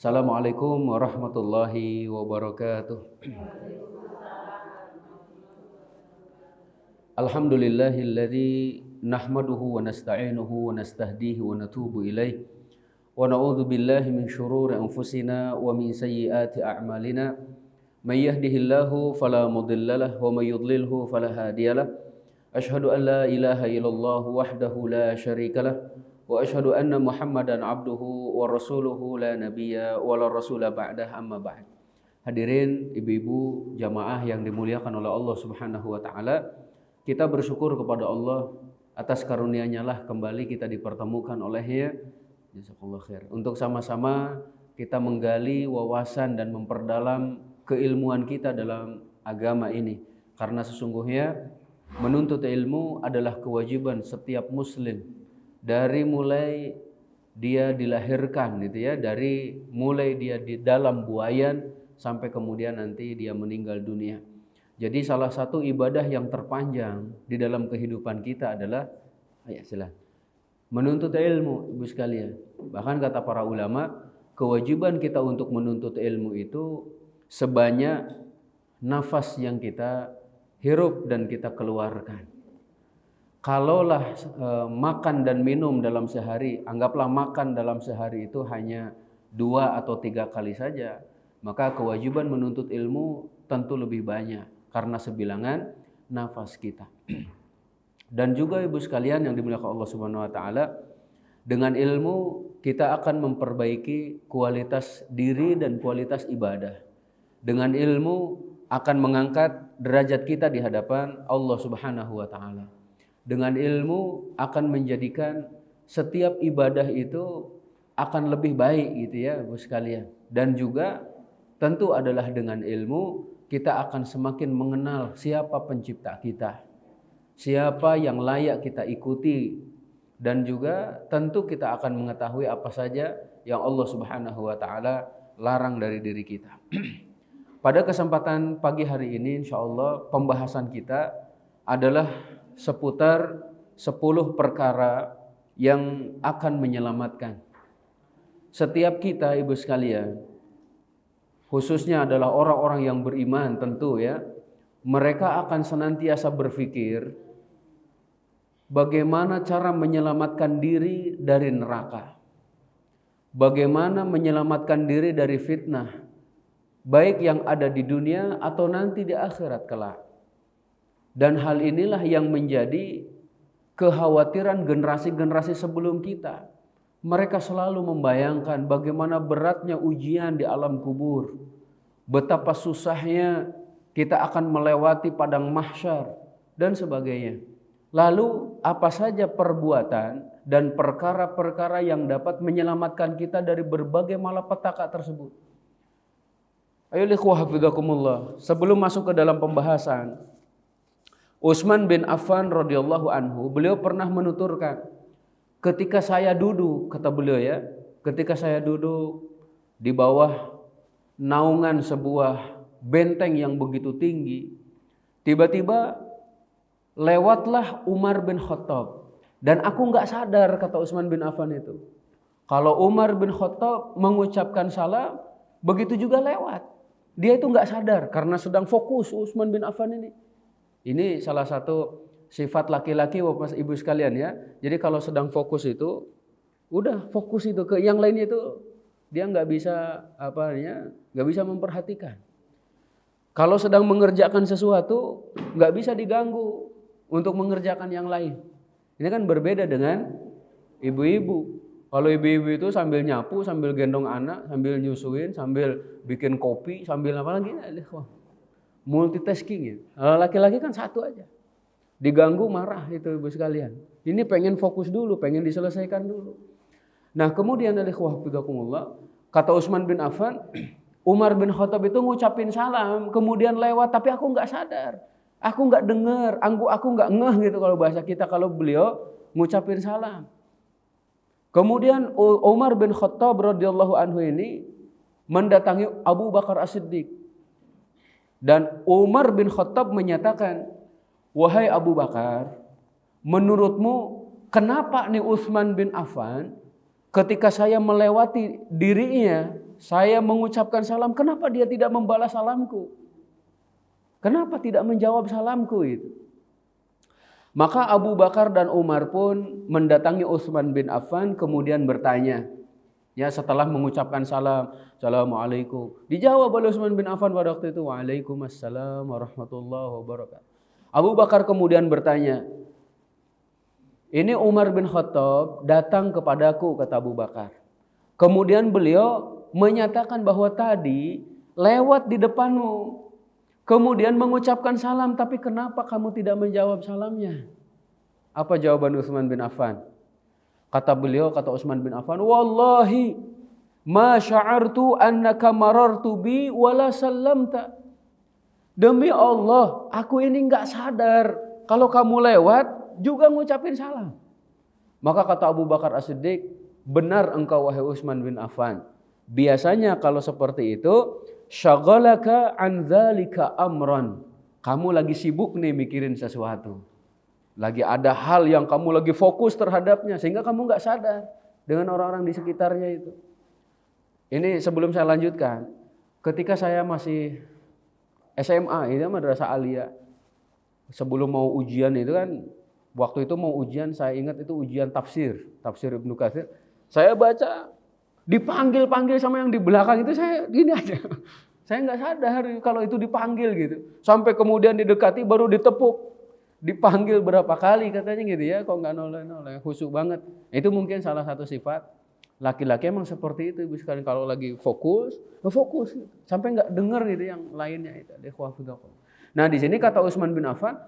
Assalamualaikum warahmatullahi wabarakatuh. Alhamdulillahilladzi nahmaduhu wa nasta'inuhu wa nastahdihi wa natubu ilaih wa na'udzu billahi min syururi anfusina wa min sayyiati a'malina may yahdihillahu fala mudhillalah wa may yudlilhu fala hadiyalah. Asyhadu an la ilaha illallah wahdahu la syarikalah wa asyhadu anna Muhammadan abduhu wa rasuluhu la nabiyya wa la rasula ba'dah, amma ba'd. Hadirin ibu-ibu jamaah yang dimuliakan oleh Allah Subhanahu wa taala, kita bersyukur kepada Allah atas karunia-Nya lah kembali kita dipertemukan olehnya. Jazakallahu khair. Untuk sama-sama kita menggali wawasan dan memperdalam keilmuan kita dalam agama ini, karena sesungguhnya menuntut ilmu adalah kewajiban setiap muslim. Dari mulai dia dilahirkan gitu ya, dari mulai dia di dalam buayan sampai kemudian nanti dia meninggal dunia. Jadi salah satu ibadah yang terpanjang di dalam kehidupan kita adalah menuntut ilmu, ibu sekalian. Bahkan kata para ulama, kewajiban kita untuk menuntut ilmu itu sebanyak nafas yang kita hirup dan kita keluarkan. Kalaulah makan dan minum dalam sehari, anggaplah makan dalam sehari itu hanya 2 atau 3 kali saja, maka kewajiban menuntut ilmu tentu lebih banyak karena sebilangan nafas kita. Dan juga ibu sekalian yang dimuliakan Allah Subhanahu wa taala, dengan ilmu kita akan memperbaiki kualitas diri dan kualitas ibadah. Dengan ilmu akan mengangkat derajat kita di hadapan Allah Subhanahu wa taala. Dengan ilmu akan menjadikan setiap ibadah itu akan lebih baik gitu ya ibu sekalian. Dan juga tentu adalah dengan ilmu kita akan semakin mengenal siapa pencipta kita, siapa yang layak kita ikuti, dan juga tentu kita akan mengetahui apa saja yang Allah Subhanahu wa taala larang dari diri kita. Pada kesempatan pagi hari ini insyaallah pembahasan kita adalah seputar 10 perkara yang akan menyelamatkan setiap kita ibu sekalian, khususnya adalah orang-orang yang beriman tentu ya. Mereka akan senantiasa berpikir bagaimana cara menyelamatkan diri dari neraka, bagaimana menyelamatkan diri dari fitnah, baik yang ada di dunia atau nanti di akhirat kelak. Dan hal inilah yang menjadi kekhawatiran generasi-generasi sebelum kita. Mereka selalu membayangkan bagaimana beratnya ujian di alam kubur, betapa susahnya kita akan melewati padang mahsyar dan sebagainya. Lalu apa saja perbuatan dan perkara-perkara yang dapat menyelamatkan kita dari berbagai malapetaka tersebut. Ayo ikhwah hafizakumullah, sebelum masuk ke dalam pembahasan, Utsman bin Affan radhiyallahu anhu, beliau pernah menuturkan, ketika saya duduk, kata beliau ya, ketika saya duduk di bawah naungan sebuah benteng yang begitu tinggi, tiba-tiba lewatlah Umar bin Khattab, dan aku nggak sadar, kata Utsman bin Affan itu, kalau Umar bin Khattab mengucapkan salam, begitu juga lewat. Dia itu nggak sadar karena sedang fokus Utsman bin Affan ini. Ini salah satu sifat laki-laki Bapak Ibu sekalian ya. Jadi kalau sedang fokus itu, udah fokus itu, ke yang lainnya itu dia nggak bisa nggak bisa memperhatikan. Kalau sedang mengerjakan sesuatu nggak bisa diganggu untuk mengerjakan yang lain. Ini kan berbeda dengan ibu-ibu. Kalau ibu-ibu itu sambil nyapu, sambil gendong anak, sambil nyusuin, sambil bikin kopi, sambil apa lagi? Multitasking ya. Laki-laki kan satu aja. Diganggu marah itu ibu sekalian. Ini pengen fokus dulu, pengen diselesaikan dulu. Nah kemudian kata Utsman bin Affan, Umar bin Khattab itu ngucapin salam, kemudian lewat, tapi aku nggak sadar, aku nggak dengar, aku nggak ngeh gitu kalau bahasa kita, kalau beliau ngucapin salam. Kemudian Umar bin Khattab radhiyallahu anhu ini mendatangi Abu Bakar As-Siddiq. Dan Umar bin Khattab menyatakan, wahai Abu Bakar, menurutmu kenapa nih Utsman bin Affan ketika saya melewati dirinya, Saya mengucapkan salam, kenapa dia tidak membalas salamku? Kenapa tidak menjawab salamku itu? Maka Abu Bakar dan Umar pun mendatangi Utsman bin Affan kemudian bertanya. Ya, setelah mengucapkan salam, Assalamualaikum. Dijawab oleh Utsman bin Affan pada waktu itu, Waalaikumsalam warahmatullahi wabarakatuh. Abu Bakar kemudian bertanya, ini Umar bin Khattab datang kepadaku, kata Abu Bakar. Kemudian beliau menyatakan bahwa tadi lewat di depanmu. Kemudian mengucapkan salam, tapi kenapa kamu tidak menjawab salamnya? Apa jawaban Utsman bin Affan? Kata beliau, kata Utsman bin Affan, wallahi ma sya'artu annaka marartu bi wala sallamta. Demi Allah, aku ini enggak sadar kalau kamu lewat juga ngucapin salam. Maka kata Abu Bakar As-Siddiq, benar engkau wahai Utsman bin Affan. Biasanya kalau seperti itu, syaghalaka an dzalika amran. Kamu lagi sibuk nih mikirin sesuatu. Lagi ada hal yang kamu lagi fokus terhadapnya sehingga kamu nggak sadar dengan orang-orang di sekitarnya itu. Ini sebelum saya lanjutkan, ketika saya masih SMA, itu madrasah aliyah, sebelum mau ujian itu kan, waktu itu mau ujian, saya ingat itu ujian tafsir Ibnu Katsir. Saya baca, dipanggil-panggil sama yang di belakang itu, saya gini aja. Saya nggak sadar kalau itu dipanggil gitu. Sampai kemudian didekati baru ditepuk. Dipanggil berapa kali katanya gitu ya, kok nggak noleh-noleh, khusyuk banget. Itu mungkin salah satu sifat laki-laki emang seperti itu ibu sekalian, kalau lagi fokus, fokus sampai nggak dengar gitu yang lainnya itu. Nah di sini kata Utsman bin Affan,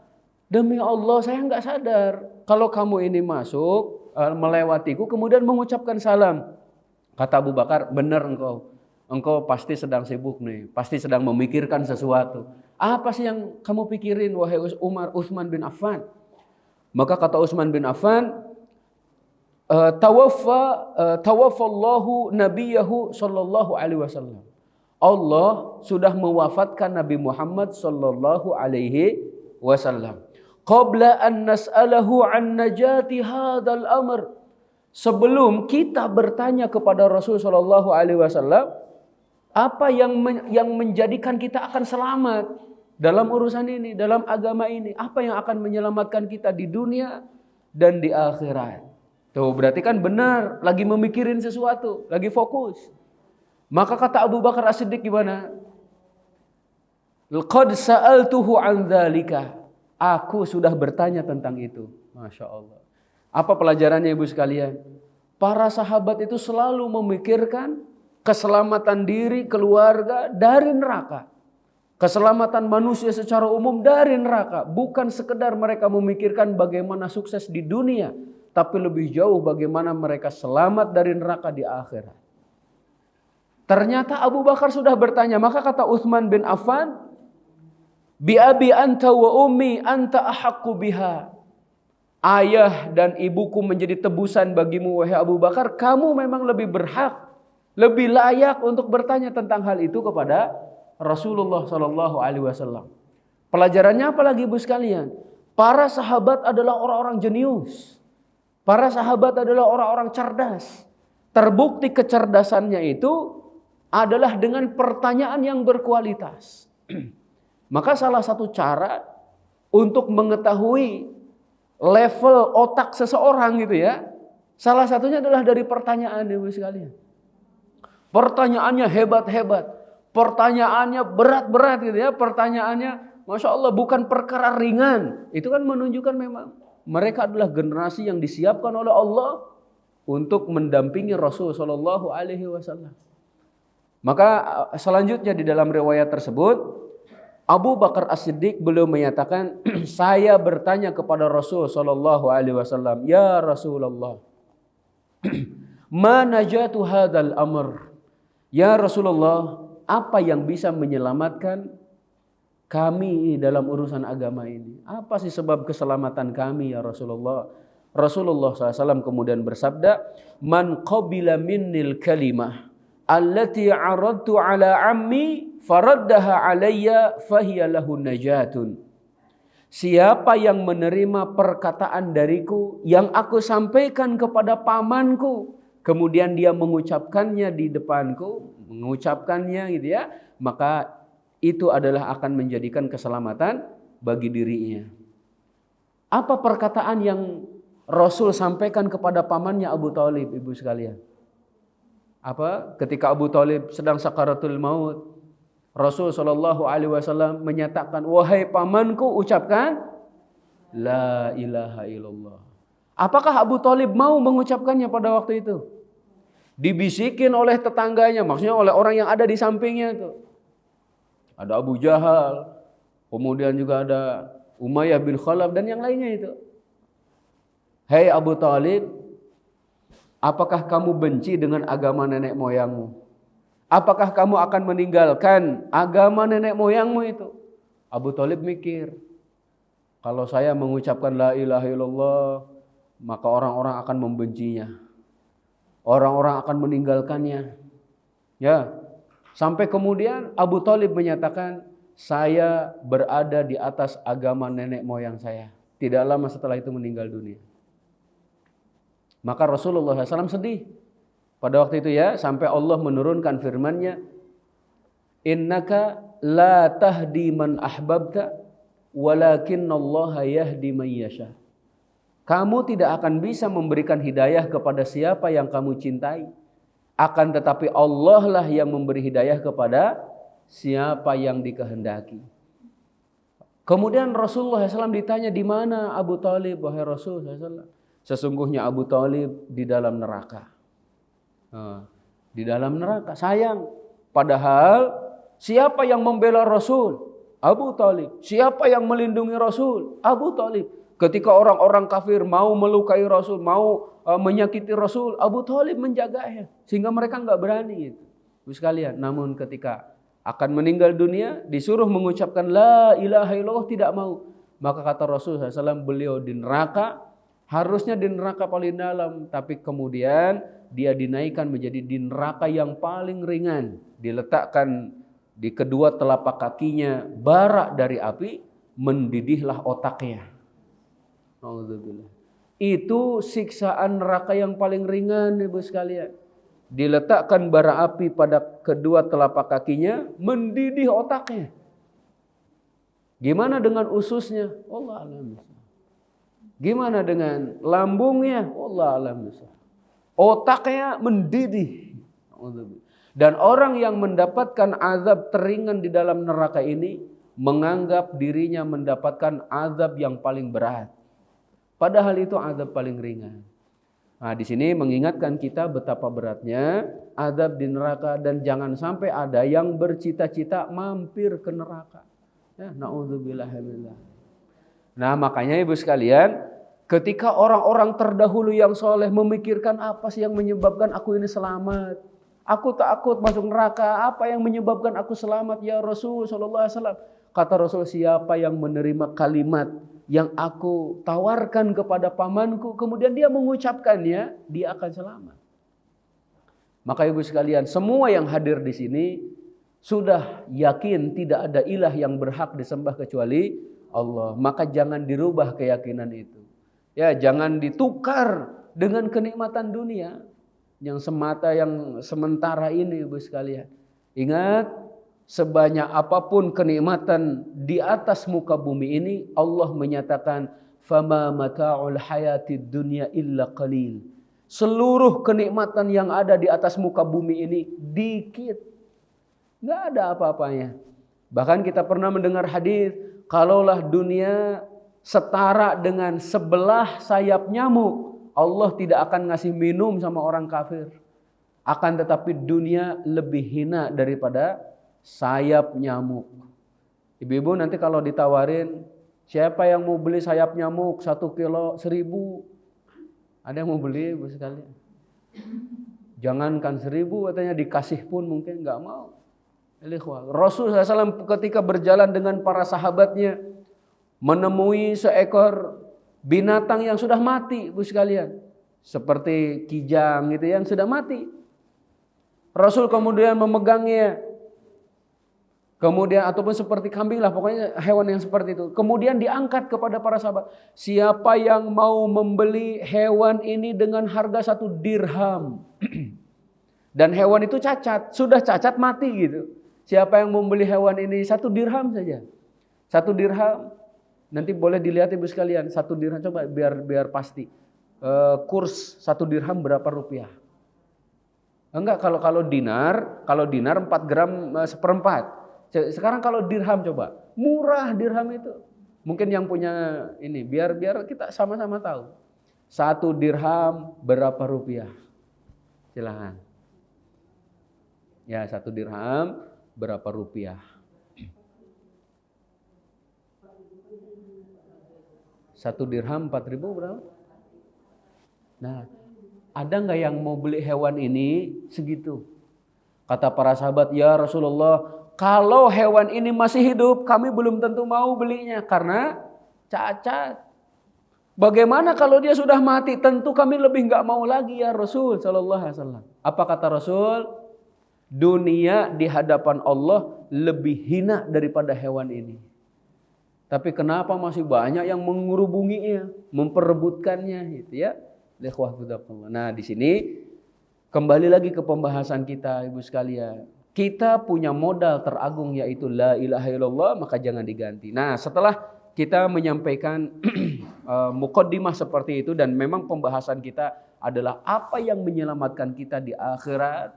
demi Allah saya nggak sadar kalau kamu ini masuk melewatiku kemudian mengucapkan salam. Kata Abu Bakar, benar engkau pasti sedang sibuk nih, pasti sedang memikirkan sesuatu. Apa sih yang kamu pikirin wahai Utsman bin Affan? Maka kata Utsman bin Affan, tawaffallahu nabiyahu sallallahu alaihi wasallam. Allah sudah mewafatkan Nabi Muhammad sallallahu alaihi wasallam. Qabla an nas'alahu an najati hadzal amr. Sebelum kita bertanya kepada Rasul sallallahu alaihi wasallam, apa yang menjadikan kita akan selamat dalam urusan ini, dalam agama ini? Apa yang akan menyelamatkan kita di dunia dan di akhirat? Tuh berarti kan benar, lagi memikirin sesuatu, lagi fokus. Maka kata Abu Bakar As-Siddiq gimana? Qad sa'altuhu an dzalika. Aku sudah bertanya tentang itu. Masya Allah. Apa pelajarannya ibu sekalian? Para sahabat itu selalu memikirkan keselamatan diri, keluarga dari neraka. Keselamatan manusia secara umum dari neraka. Bukan sekedar mereka memikirkan bagaimana sukses di dunia, tapi lebih jauh bagaimana mereka selamat dari neraka di akhirat. Ternyata Abu Bakar sudah bertanya, maka kata Utsman bin Affan, bi abi anta wa ummi anta ahaqqu biha. Ayah dan ibuku menjadi tebusan bagimu wahai Abu Bakar, kamu memang lebih berhak, lebih layak untuk bertanya tentang hal itu kepada Rasulullah sallallahu alaihi wasallam. Pelajarannya apa lagi ibu sekalian? Para sahabat adalah orang-orang jenius. Para sahabat adalah orang-orang cerdas. Terbukti kecerdasannya itu adalah dengan pertanyaan yang berkualitas. Maka salah satu cara untuk mengetahui level otak seseorang gitu ya, salah satunya adalah dari pertanyaan ibu sekalian. Pertanyaannya hebat-hebat, pertanyaannya berat-berat gitu ya, pertanyaannya Masya Allah bukan perkara ringan. Itu kan menunjukkan memang mereka adalah generasi yang disiapkan oleh Allah untuk mendampingi Rasul Shallallahu Alaihi Wasallam. Maka selanjutnya di dalam riwayat tersebut, Abu Bakar As-Siddiq beliau menyatakan, saya bertanya kepada Rasul Shallallahu Alaihi Wasallam, ya Rasulullah, ma najatu hadzal amr. Ya Rasulullah, apa yang bisa menyelamatkan kami dalam urusan agama ini? Apa sih sebab keselamatan kami ya Rasulullah? Rasulullah SAW kemudian bersabda, man qabila minnil kalimah allati aradtu ala ammi faraddaha alayya fahiya lahu najatun. Siapa yang menerima perkataan dariku yang aku sampaikan kepada pamanku, kemudian dia mengucapkannya di depanku, mengucapkannya gitu ya, maka itu adalah akan menjadikan keselamatan bagi dirinya. Apa perkataan yang Rasul sampaikan kepada pamannya Abu Thalib, ibu sekalian? Apa? Ketika Abu Thalib sedang sakaratul maut, Rasul sallallahu alaihi wasallam menyatakan, "Wahai pamanku, ucapkan la ilaha illallah." Apakah Abu Thalib mau mengucapkannya pada waktu itu? Dibisikin oleh tetangganya, maksudnya oleh orang yang ada di sampingnya itu. Ada Abu Jahal, kemudian juga ada Umayyah bin Khalaf dan yang lainnya itu. "Hei Abu Thalib, apakah kamu benci dengan agama nenek moyangmu? Apakah kamu akan meninggalkan agama nenek moyangmu itu?" Abu Thalib mikir, kalau saya mengucapkan la ilaha illallah, maka orang-orang akan membencinya. Orang-orang akan meninggalkannya. Ya. Sampai kemudian Abu Thalib menyatakan, saya berada di atas agama nenek moyang saya. Tidak lama setelah itu meninggal dunia. Maka Rasulullah SAW sedih pada waktu itu ya, sampai Allah menurunkan firman-Nya, "Innaka la tahdi man ahbabta, walakinnallaha yahdi man yasha." Kamu tidak akan bisa memberikan hidayah kepada siapa yang kamu cintai. Akan tetapi Allah lah yang memberi hidayah kepada siapa yang dikehendaki. Kemudian Rasulullah SAW ditanya, di mana Abu Thalib, wahai Rasulullah SAW? Sesungguhnya Abu Thalib di dalam neraka. Di dalam neraka, sayang. Padahal siapa yang membela Rasul? Abu Thalib. Siapa yang melindungi Rasul? Abu Thalib. Ketika orang-orang kafir mau melukai Rasul, mau menyakiti Rasul, Abu Thalib menjaganya sehingga mereka nggak berani gitu. Sekalian, namun ketika akan meninggal dunia disuruh mengucapkan la ilaha illallah tidak mau. Maka kata Rasul SAW, beliau di neraka, harusnya di neraka paling dalam, tapi kemudian dia dinaikkan menjadi di neraka yang paling ringan, diletakkan di kedua telapak kakinya bara dari api, mendidihlah otaknya. Alhamdulillah. Itu siksaan neraka yang paling ringan, ibu sekalian. Diletakkan bara api pada kedua telapak kakinya, mendidih otaknya. Gimana dengan ususnya? Allah alam. Gimana dengan lambungnya? Allah alam. Otaknya mendidih. Dan orang yang mendapatkan azab teringan di dalam neraka ini menganggap dirinya mendapatkan azab yang paling berat. Padahal itu azab paling ringan. Nah, di sini mengingatkan kita betapa beratnya azab di neraka dan jangan sampai ada yang bercita-cita mampir ke neraka. Ya, naudzubillah. Nah, makanya ibu sekalian, ketika orang-orang terdahulu yang soleh memikirkan apa sih yang menyebabkan aku ini selamat? Aku takut masuk neraka. Apa yang menyebabkan aku selamat ya Rasul sallallahu alaihi wasallam? Kata Rasul, siapa yang menerima kalimat yang aku tawarkan kepada pamanku, kemudian dia mengucapkannya, dia akan selamat. Maka ibu sekalian, semua yang hadir di sini sudah yakin tidak ada ilah yang berhak disembah kecuali Allah. Maka jangan dirubah keyakinan itu. Ya, jangan ditukar dengan kenikmatan dunia yang semata, yang sementara ini ibu sekalian. Ingat, sebanyak apapun kenikmatan di atas muka bumi ini, Allah menyatakan, "Fama mata'ul hayatid dunya illa qalil." Seluruh kenikmatan yang ada di atas muka bumi ini dikit. Nggak ada apa-apanya. Bahkan kita pernah mendengar hadis, kalaulah dunia setara dengan sebelah sayap nyamuk, Allah tidak akan ngasih minum sama orang kafir. Akan tetapi dunia lebih hina daripada sayap nyamuk. Ibu-ibu nanti kalau ditawarin, siapa yang mau beli sayap nyamuk 1 kilo 1.000? Ada yang mau beli ibu sekalian? Jangankan 1.000, katanya dikasih pun mungkin nggak mau. Rasul SAW ketika berjalan dengan para sahabatnya menemui seekor binatang yang sudah mati, ibu sekalian, seperti kijang gitu yang sudah mati. Rasul kemudian memegangnya. Kemudian ataupun seperti kambing lah, pokoknya hewan yang seperti itu. Kemudian diangkat kepada para sahabat. Siapa yang mau membeli hewan ini dengan harga 1 dirham. Dan hewan itu cacat, sudah cacat mati gitu. Siapa yang membeli hewan ini 1 dirham saja. 1 dirham. Nanti boleh dilihat ibu sekalian, 1 dirham coba biar pasti. Kurs 1 dirham berapa rupiah? Enggak, kalau dinar 4 gram 1/4. Sekarang kalau dirham coba, murah dirham itu. Mungkin yang punya ini, biar kita sama-sama tahu. 1 dirham berapa rupiah? Silahkan. Ya, 1 dirham berapa rupiah? 1 dirham 4.000 berapa? Nah, ada nggak yang mau beli hewan ini segitu? Kata para sahabat, ya Rasulullah, kalau hewan ini masih hidup, kami belum tentu mau belinya karena cacat. Bagaimana kalau dia sudah mati? Tentu kami lebih nggak mau lagi ya Rasul Sallallahu Alaihi Wasallam. Apa kata Rasul? Dunia di hadapan Allah lebih hina daripada hewan ini. Tapi kenapa masih banyak yang mengurubunginya, memperebutkannya, gitu ya? Nah, di sini kembali lagi ke pembahasan kita, ibu sekalian. Kita punya modal teragung yaitu la ilaha illallah, maka jangan diganti. Nah, setelah kita menyampaikan muqaddimah seperti itu dan memang pembahasan kita adalah apa yang menyelamatkan kita di akhirat,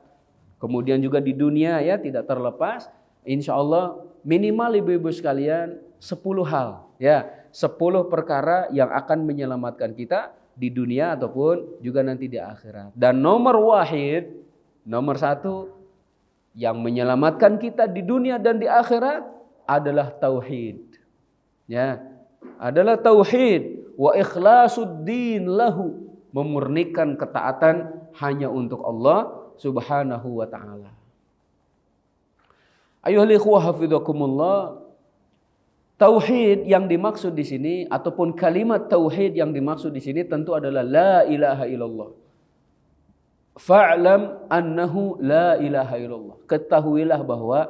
kemudian juga di dunia ya, tidak terlepas. Insya Allah minimal ibu-ibu sekalian 10 hal ya, 10 perkara yang akan menyelamatkan kita di dunia ataupun juga nanti di akhirat. Dan nomor 1 yang menyelamatkan kita di dunia dan di akhirat adalah tauhid. Ya, adalah tauhid wa ikhlasuddin lahu, memurnikan ketaatan hanya untuk Allah Subhanahu wa taala. Ayyuhal ikhwah hafizakumullah, tauhid yang dimaksud di sini ataupun kalimat tauhid yang dimaksud di sini tentu adalah la ilaha illallah. Fa'lam annahu la ilaha illallah. Ketahuilah bahwa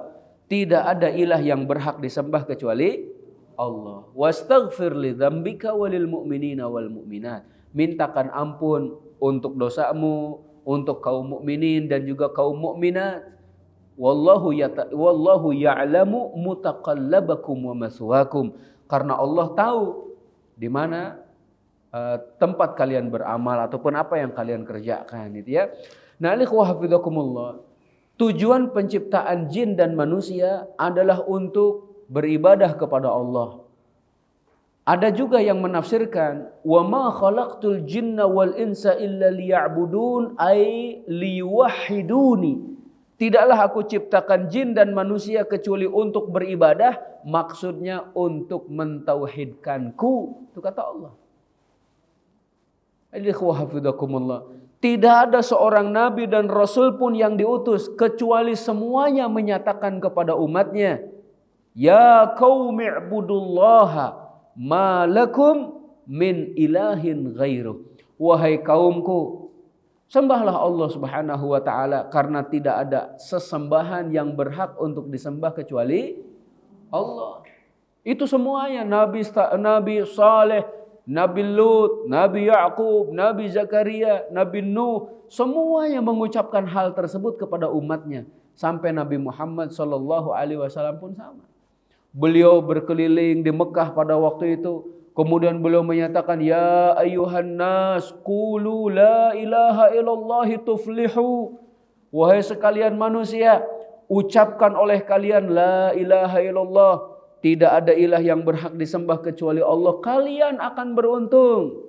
tidak ada ilah yang berhak disembah kecuali Allah. Wastaghfir li dzambika walil mu'minina wal mu'minat. Mintakan ampun untuk dosamu, untuk kaum mukminin dan juga kaum mukminat. Wallahu ya'lamu mutaqallabakum wa maswaakum. Karena Allah tahu di mana tempat kalian beramal ataupun apa yang kalian kerjakan, gitu ya. Nah, ikhwah hafizakumullah, tujuan penciptaan jin dan manusia adalah untuk beribadah kepada Allah. Ada juga yang menafsirkan wa ma khalaqtul jinna wal insa illa liya'budun ay liwahiduni. Tidaklah aku ciptakan jin dan manusia kecuali untuk beribadah, maksudnya untuk mentauhidkanku. Itu kata Allah. Tidak ada seorang nabi dan rasul pun yang diutus kecuali semuanya menyatakan kepada umatnya, ya qaumi ibudullaha ma lakum min ilahin ghairuh. Wahai kaumku, sembahlah Allah Subhanahu wa taala karena tidak ada sesembahan yang berhak untuk disembah kecuali Allah. Itu semuanya Nabi Saleh, Nabi Lut, Nabi Ya'qub, Nabi Zakaria, Nabi Nuh, semuanya mengucapkan hal tersebut kepada umatnya. Sampai Nabi Muhammad SAW pun sama. Beliau berkeliling di Mekah pada waktu itu. Kemudian beliau menyatakan, ya ayyuhan nas, qulu la ilaha illallah tuflihu. Wahai sekalian manusia, ucapkan oleh kalian la ilaha illallah. Tidak ada ilah yang berhak disembah kecuali Allah. Kalian akan beruntung.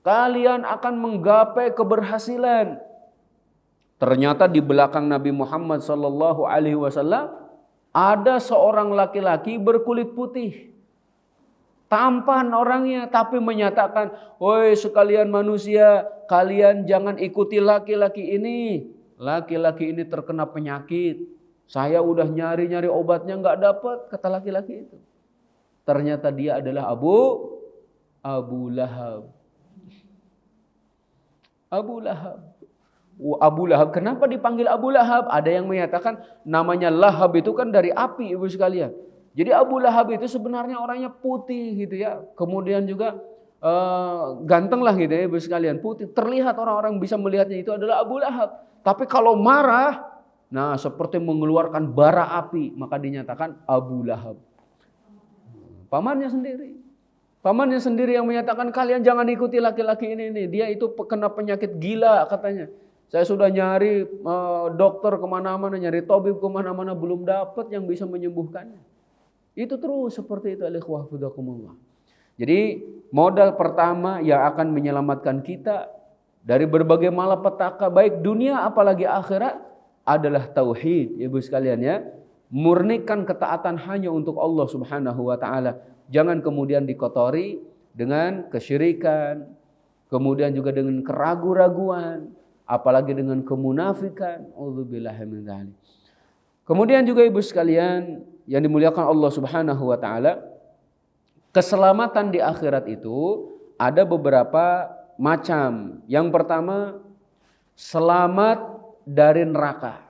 Kalian akan menggapai keberhasilan. Ternyata di belakang Nabi Muhammad SAW ada seorang laki-laki berkulit putih. Tampan orangnya, tapi menyatakan, woi sekalian manusia, kalian jangan ikuti laki-laki ini. Laki-laki ini terkena penyakit. Saya udah nyari-nyari obatnya nggak dapat, kata laki-laki itu. Ternyata dia adalah Abu Lahab. Abu Lahab. Abu Lahab. Kenapa dipanggil Abu Lahab? Ada yang menyatakan namanya Lahab itu kan dari api, Ibu sekalian. Jadi Abu Lahab itu sebenarnya orangnya putih gitu ya. Kemudian juga ganteng lah gitu ya Ibu sekalian, putih. Terlihat orang-orang bisa melihatnya itu adalah Abu Lahab. Tapi kalau marah, nah seperti mengeluarkan bara api, maka dinyatakan Abu Lahab. Pamannya sendiri yang menyatakan kalian jangan ikuti laki-laki ini. Dia itu kena penyakit gila katanya. Saya sudah nyari dokter kemana-mana, nyari tabib kemana-mana, belum dapat yang bisa menyembuhkannya. Itu terus seperti itu. Jadi modal pertama yang akan menyelamatkan kita dari berbagai malapetaka baik dunia apalagi akhirat adalah tauhid, Ibu sekalian ya. Murnikan ketaatan hanya untuk Allah Subhanahu wa taala. Jangan kemudian dikotori dengan kesyirikan, kemudian juga dengan keraguan-raguan, apalagi dengan kemunafikan. Auzubillahi min dzalik. Kemudian juga Ibu sekalian yang dimuliakan Allah Subhanahu wa taala, keselamatan di akhirat itu ada beberapa macam. Yang pertama, selamat dari neraka.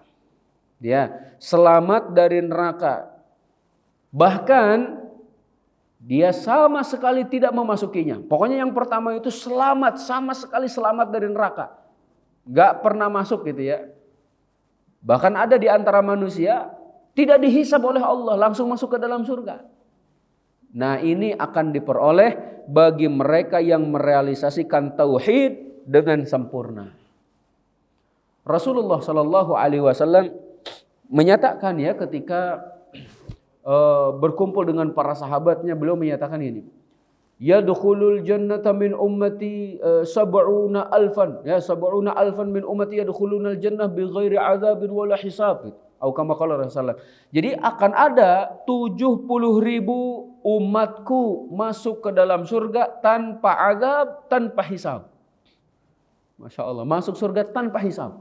Ya, selamat dari neraka. Bahkan dia sama sekali tidak memasukinya. Pokoknya yang pertama itu selamat, sama sekali selamat dari neraka. Gak pernah masuk gitu ya. Bahkan ada di antara manusia tidak dihisab oleh Allah, langsung masuk ke dalam surga. Nah, ini akan diperoleh bagi mereka yang merealisasikan tauhid dengan sempurna. Rasulullah Shallallahu Alaihi Wasallam menyatakan ya ketika berkumpul dengan para sahabatnya, beliau menyatakan ini, yadkhulul jannata min ummati sab'una alfan, ya sab'una alfan min ummati yadkhulunal jannah bighairi adzabin wala hisab. Atau kama qala Rasulullah. Jadi akan ada 70.000 umatku masuk ke dalam surga tanpa azab, tanpa hisab. Masya Allah, masuk surga tanpa hisab.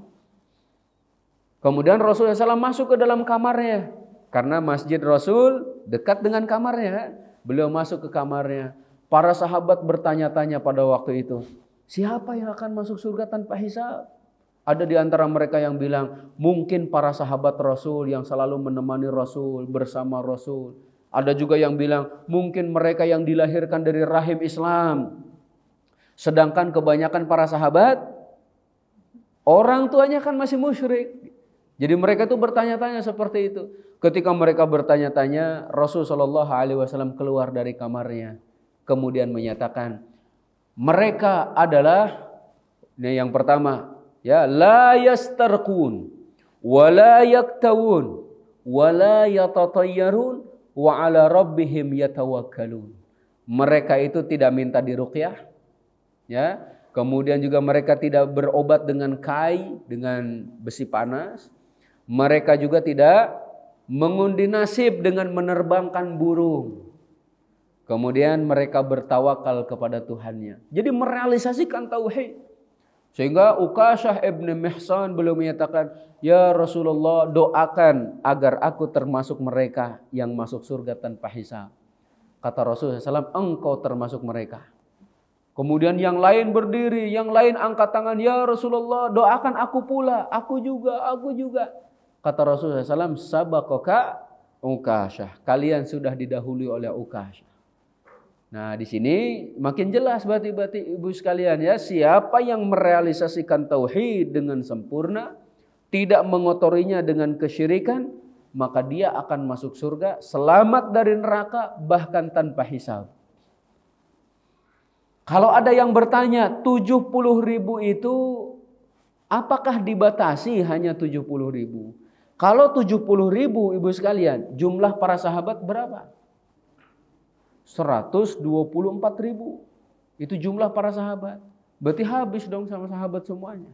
Kemudian Rasulullah SAW masuk ke dalam kamarnya. Karena masjid Rasul dekat dengan kamarnya. Beliau masuk ke kamarnya. Para sahabat bertanya-tanya pada waktu itu, siapa yang akan masuk surga tanpa hisab? Ada di antara mereka yang bilang, mungkin para sahabat Rasul yang selalu menemani Rasul, bersama Rasul. Ada juga yang bilang, mungkin mereka yang dilahirkan dari rahim Islam. Sedangkan kebanyakan para sahabat, orang tuanya kan masih musyrik. Jadi mereka itu bertanya-tanya seperti itu. Ketika mereka bertanya-tanya, Rasul Shallallahu Alaihi Wasallam keluar dari kamarnya, kemudian menyatakan, mereka adalah, ini yang pertama, ya, la yastarqun, wa la yaktawun, wa la yatatayyarun, wa ala rabbihim yatawakkalun. Mereka itu tidak minta diruqyah, ya. Kemudian juga mereka tidak berobat dengan kai, dengan besi panas. Mereka juga tidak mengundi nasib dengan menerbangkan burung. Kemudian mereka bertawakal kepada Tuhannya. Jadi merealisasikan tauhid. Sehingga Uqashah ibn Mihsan beliau menyatakan, ya Rasulullah, doakan agar aku termasuk mereka yang masuk surga tanpa hisab. Kata Rasulullah SAW, engkau termasuk mereka. Kemudian yang lain berdiri, yang lain angkat tangan, ya Rasulullah, doakan aku pula, aku juga. Kata Rasulullah SAW, sabaqaka Uqashah, kalian sudah didahului oleh Uqashah. Nah, di sini makin jelas berarti Ibu sekalian ya, siapa yang merealisasikan tauhid dengan sempurna, tidak mengotorinya dengan kesyirikan, maka dia akan masuk surga, selamat dari neraka, bahkan tanpa hisab. Kalau ada yang bertanya, 70.000 itu apakah dibatasi hanya 70.000? Kalau 70.000 Ibu sekalian, jumlah para sahabat berapa? 124.000. Itu jumlah para sahabat. Berarti habis dong sama sahabat semuanya.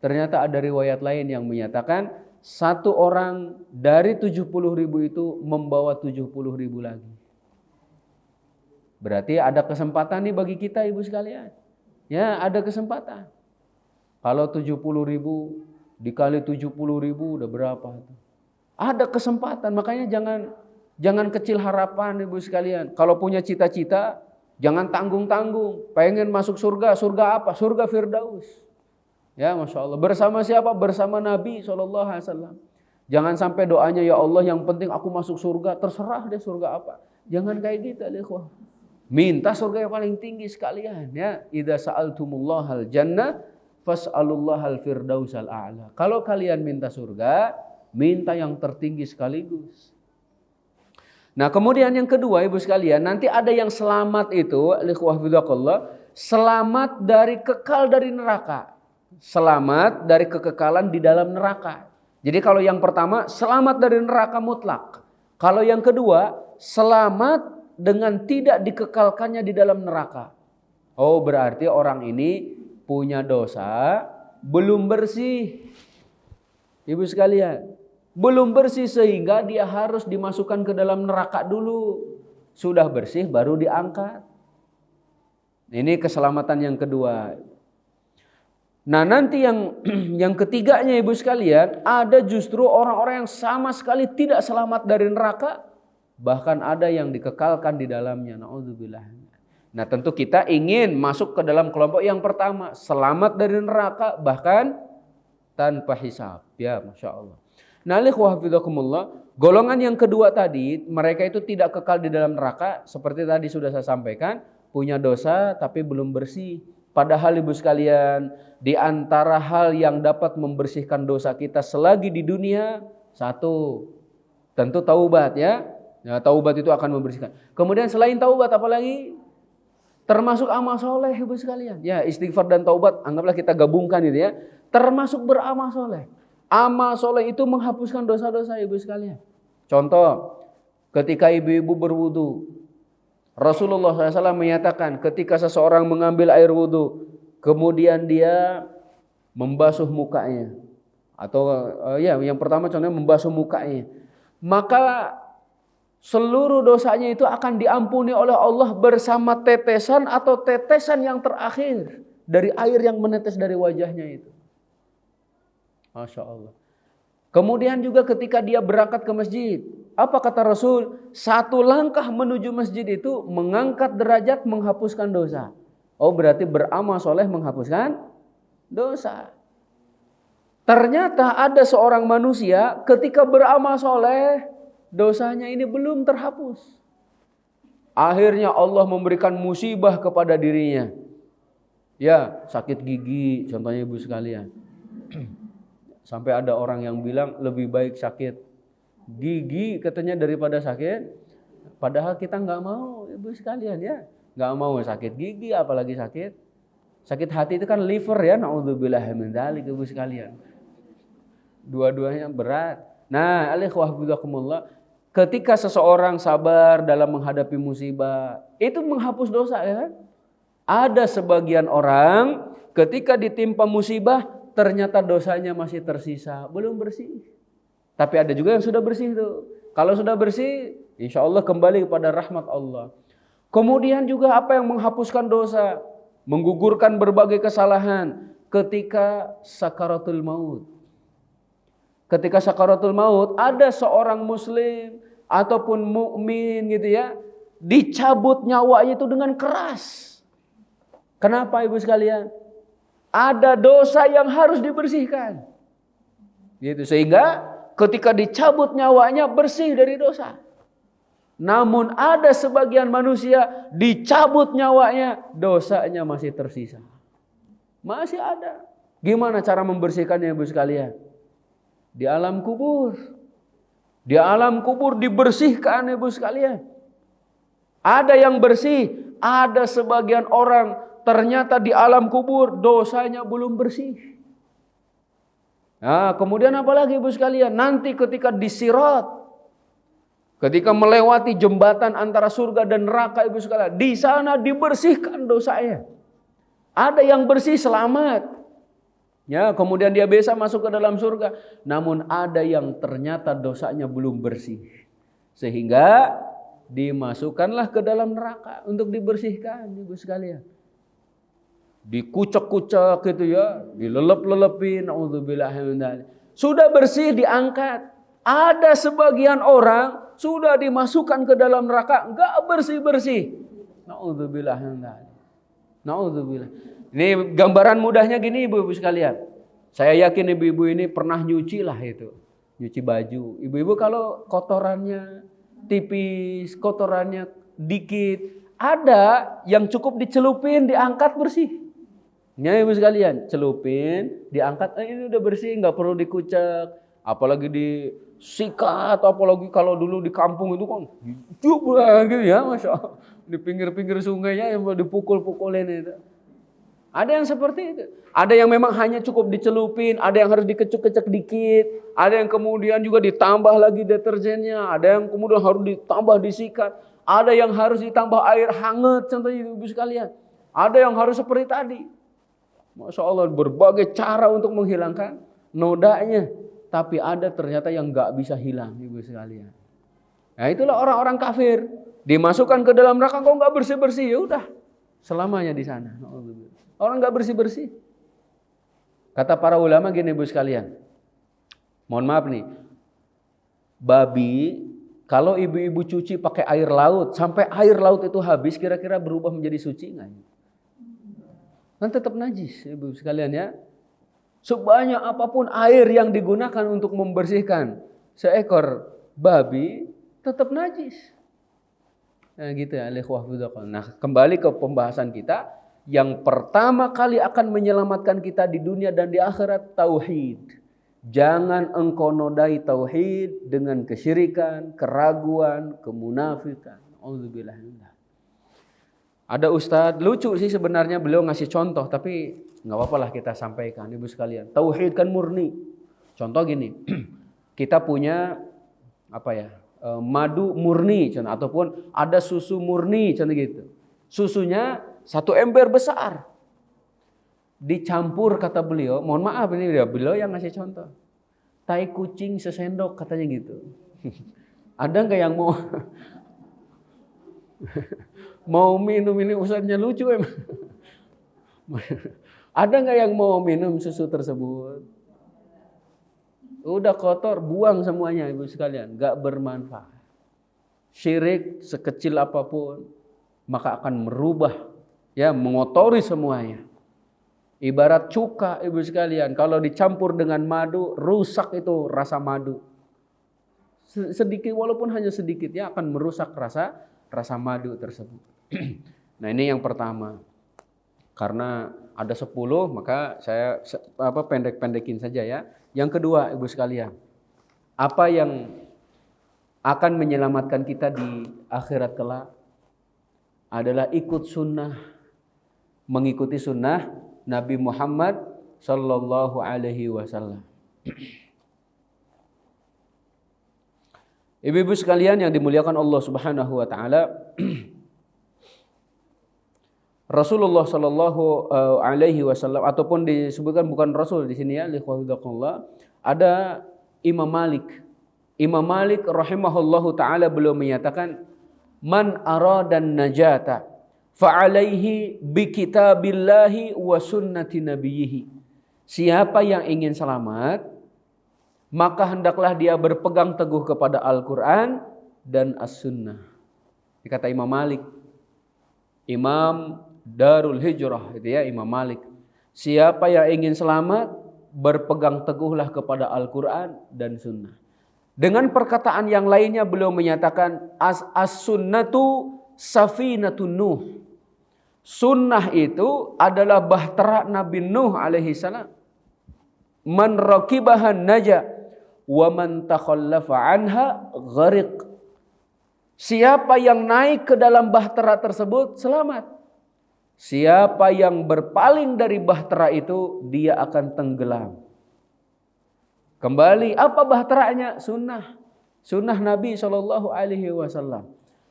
Ternyata ada riwayat lain yang menyatakan satu orang dari 70.000 itu membawa 70.000 lagi. Berarti ada kesempatan nih bagi kita Ibu sekalian. Ya, ada kesempatan. Kalau 70.000 dikali 70.000 udah berapa? Ada kesempatan, makanya jangan kecil harapan Ibu sekalian. Kalau punya cita-cita, jangan tanggung-tanggung. Pengen masuk surga, surga apa? Surga Firdaus. Ya, Masya Allah. Bersama siapa? Bersama Nabi SAW. Jangan sampai doanya, ya Allah yang penting aku masuk surga, terserah deh surga apa. Jangan kayak gitu, ikhwah. Minta surga yang paling tinggi sekalian. Ya, idza sa'altumullahal jannah fas'alullahal firdausal a'la. Kalau kalian minta surga, minta yang tertinggi sekaligus. Nah, kemudian yang kedua, Ibu sekalian, nanti ada yang selamat itu, ikhwah fillah, selamat dari kekal dari neraka. Selamat dari kekekalan di dalam neraka. Jadi kalau yang pertama selamat dari neraka mutlak. Kalau yang kedua selamat dengan tidak dikekalkannya di dalam neraka. Oh, berarti orang ini punya dosa belum bersih. Ibu sekalian, belum bersih sehingga dia harus dimasukkan ke dalam neraka dulu. Sudah bersih baru diangkat. Ini keselamatan yang kedua. Nah, nanti yang ketiganya, Ibu sekalian, ada justru orang-orang yang sama sekali tidak selamat dari neraka, bahkan ada yang dikekalkan di dalamnya. Naudzubillah. Nah, tentu kita ingin masuk ke dalam kelompok yang pertama, selamat dari neraka bahkan tanpa hisab. Ya, Masya Allah. Nah, golongan yang kedua tadi, mereka itu tidak kekal di dalam neraka, seperti tadi sudah saya sampaikan, punya dosa tapi belum bersih. Padahal Ibu sekalian, di antara hal yang dapat membersihkan dosa kita selagi di dunia, satu, tentu taubat ya. Ya, taubat itu akan membersihkan. Kemudian selain taubat apalagi? Termasuk amal soleh, Ibu sekalian. Ya, istighfar dan taubat anggaplah kita gabungkan itu ya. Termasuk beramal soleh. Amal soleh itu menghapuskan dosa-dosa, Ibu sekalian. Contoh, ketika ibu-ibu berwudu, Rasulullah SAW menyatakan ketika seseorang mengambil air wudu, kemudian dia membasuh mukanya, atau yang pertama contohnya membasuh mukanya, maka seluruh dosanya itu akan diampuni oleh Allah bersama tetesan atau tetesan yang terakhir dari air yang menetes dari wajahnya itu. Masya Allah. Kemudian juga ketika dia berangkat ke masjid, apa kata Rasul? Satu langkah menuju masjid itu mengangkat derajat, menghapuskan dosa. Oh, berarti beramal soleh menghapuskan dosa. Ternyata ada seorang manusia ketika beramal soleh, dosanya ini belum terhapus. Akhirnya Allah memberikan musibah kepada dirinya. Ya, sakit gigi contohnya, Ibu sekalian. Sampai ada orang yang bilang lebih baik sakit gigi katanya daripada sakit. Padahal kita nggak mau, Ibu sekalian ya. Nggak mau sakit gigi apalagi sakit hati itu kan liver ya. Naudzubillah min dzalik, Ibu sekalian. Dua-duanya berat. Nah, alaikumullah, ketika seseorang sabar dalam menghadapi musibah, itu menghapus dosa ya kan? Ada sebagian orang ketika ditimpa musibah ternyata dosanya masih tersisa, belum bersih. Tapi ada juga yang sudah bersih itu. Kalau sudah bersih, insya Allah kembali kepada rahmat Allah. Kemudian juga apa yang menghapuskan dosa, menggugurkan berbagai kesalahan ketika sakaratul maut. Ketika sakaratul maut, ada seorang muslim ataupun mukmin gitu ya, dicabut nyawanya itu dengan keras. Kenapa, Ibu sekalian? Ada dosa yang harus dibersihkan. Gitu, sehingga ketika dicabut nyawanya bersih dari dosa. Namun ada sebagian manusia dicabut nyawanya, dosanya masih tersisa. Masih ada. Gimana cara membersihkannya, Ibu sekalian? Di alam kubur. Di alam kubur dibersihkan, Ibu sekalian. Ada yang bersih, ada sebagian orang ternyata di alam kubur dosanya belum bersih. Nah, kemudian apa lagi, Ibu sekalian? Nanti ketika di Sirat, ketika melewati jembatan antara surga dan neraka, Ibu sekalian, di sana dibersihkan dosanya. Ada yang bersih selamat. Ya, kemudian dia bisa masuk ke dalam surga. Namun ada yang ternyata dosanya belum bersih. Sehingga dimasukkanlah ke dalam neraka untuk dibersihkan, Ibu sekalian. Dikucek-kucek gitu ya, dilelep-lelepin, naudzubillah min dzalik. Sudah bersih diangkat. Ada sebagian orang sudah dimasukkan ke dalam neraka, enggak bersih-bersih. Naudzubillah min dzalik. Naudzubillah. Ini gambaran mudahnya gini ibu-ibu sekalian. Saya yakin ibu-ibu ini pernah nyuci lah itu. Nyuci baju. Ibu-ibu kalau kotorannya tipis, kotorannya dikit, ada yang cukup dicelupin, diangkat bersih. Ya ibu sekalian, celupin, diangkat, ini udah bersih, nggak perlu dikucek, apalagi disikat, apalagi kalau dulu di kampung itu kan, gitu ya, masya Allah, di pinggir-pinggir sungainya yang dipukul-pukulin itu. Ada yang seperti itu, ada yang memang hanya cukup dicelupin, ada yang harus dikecek-kecek dikit, ada yang kemudian juga ditambah lagi deterjennya, ada yang kemudian harus ditambah disikat, ada yang harus ditambah air hangat, contohnya ibu sekalian, ada yang harus seperti tadi. Masya Allah, berbagai cara untuk menghilangkan nodanya. Tapi ada ternyata yang gak bisa hilang, ibu sekalian. Nah itulah orang-orang kafir. Dimasukkan ke dalam neraka, kok gak bersih-bersih. Ya udah, selamanya di sana. Orang gak bersih-bersih. Kata para ulama gini ibu sekalian. Mohon maaf nih. Babi, kalau ibu-ibu cuci pakai air laut, sampai air laut itu habis, kira-kira berubah menjadi suci gak? Kan tetap najis ibu sekalian ya. Sebanyak apapun air yang digunakan untuk membersihkan seekor babi tetap najis. Nah gitu ya. Nah kembali ke pembahasan kita. Yang pertama kali akan menyelamatkan kita di dunia dan di akhirat tauhid. Jangan engkau nodai tauhid dengan kesyirikan, keraguan, kemunafikan. Auzubillah. Ada ustadz lucu sih sebenarnya, beliau ngasih contoh tapi nggak apa-apa lah kita sampaikan ibu sekalian. Tauhid kan murni. Contoh gini, kita punya madu murni, contoh, ataupun ada susu murni, contoh gitu. Susunya 1 ember besar, dicampur kata beliau. Mohon maaf ini beliau yang ngasih contoh. Tai kucing sesendok katanya gitu. Ada nggak yang mau minum ini? Ustadznya lucu emang. Ada nggak yang mau minum susu tersebut? Udah kotor, buang semuanya ibu sekalian, nggak bermanfaat. Syirik sekecil apapun maka akan merubah, ya, mengotori semuanya. Ibarat cuka ibu sekalian, kalau dicampur dengan madu rusak itu rasa madu. Sedikit walaupun hanya sedikit ya akan merusak rasa madu tersebut. Nah ini yang pertama. Karena ada 10 maka saya pendek-pendekin saja ya. Yang kedua ibu sekalian, apa yang akan menyelamatkan kita di akhirat kelak adalah ikut sunnah, mengikuti sunnah Nabi Muhammad Sallallahu Alaihi Wasallam. Ibu-ibu sekalian yang dimuliakan Allah Subhanahu Wa Taala, Rasulullah Sallallahu Alaihi Wasallam ataupun disebutkan bukan Rasul di sini ya, ada Imam Malik. Imam Malik rahimahullahu taala beliau menyatakan, man aradan najata fa'alaihi bi kitabillahi wa sunnati nabiyhi. Siapa yang ingin selamat, maka hendaklah dia berpegang teguh kepada Al-Qur'an dan As-Sunnah. Ini kata Imam Malik. Imam Darul Hijrah itu ya, Imam Malik. Siapa yang ingin selamat, berpegang teguhlah kepada Al-Qur'an dan Sunnah. Dengan perkataan yang lainnya beliau menyatakan as-sunnatu safinatun Nuh. Sunnah itu adalah bahtera Nabi Nuh alaihi salam. Man raqibahan naja wa man takhallafa anha ghariq. Siapa yang naik ke dalam bahtera tersebut selamat. Siapa yang berpaling dari bahtera itu dia akan tenggelam. Kembali apa bahteranya? Sunnah. Sunnah Nabi SAW.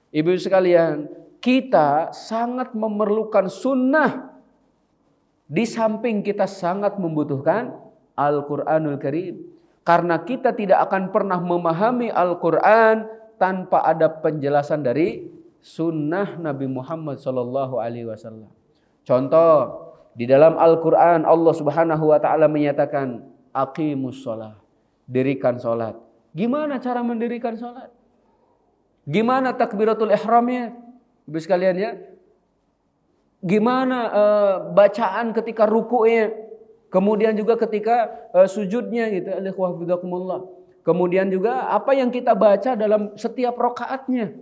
Ibu sekalian, kita sangat memerlukan sunnah. Di samping kita sangat membutuhkan Al-Quranul Karim. Karena kita tidak akan pernah memahami Al-Quran tanpa ada penjelasan dari sunnah Nabi Muhammad SAW. Contoh, di dalam Al-Quran Allah Subhanahu Wa Taala menyatakan aqimus shalah, dirikan sholat. Gimana cara mendirikan sholat? Gimana takbiratul ihramnya? Ibu sekalian ya, gimana bacaan ketika rukuknya, kemudian juga ketika sujudnya gitu. Kemudian juga apa yang kita baca dalam setiap rakaatnya.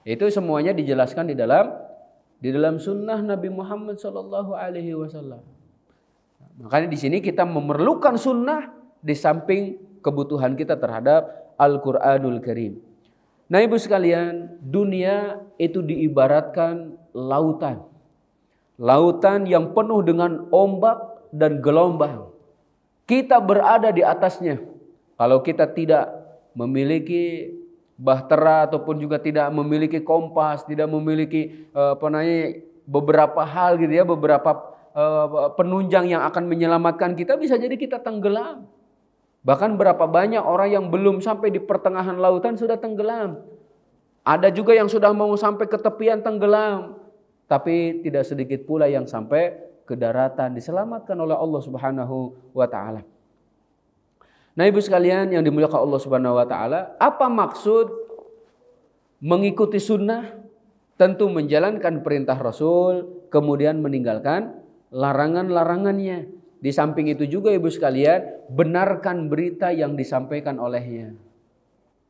Itu semuanya dijelaskan di dalam sunnah Nabi Muhammad SAW. Makanya di sini kita memerlukan sunnah di samping kebutuhan kita terhadap Al-Quranul Karim. Nah ibu sekalian, dunia itu diibaratkan lautan. Lautan yang penuh dengan ombak dan gelombang. Kita berada di atasnya. Kalau kita tidak memiliki bahtera ataupun juga tidak memiliki kompas, tidak memiliki beberapa hal gitu ya, beberapa penunjang yang akan menyelamatkan kita, bisa jadi kita tenggelam. Bahkan berapa banyak orang yang belum sampai di pertengahan lautan sudah tenggelam. Ada juga yang sudah mau sampai ke tepian tenggelam. Tapi tidak sedikit pula yang sampai ke daratan diselamatkan oleh Allah Subhanahu wa taala. Nah, ibu sekalian yang dimuliakan Allah Subhanahu wa taala, apa maksud mengikuti sunnah? Tentu menjalankan perintah Rasul, kemudian meninggalkan larangan-larangannya. Di samping itu juga ibu sekalian, benarkan berita yang disampaikan olehnya.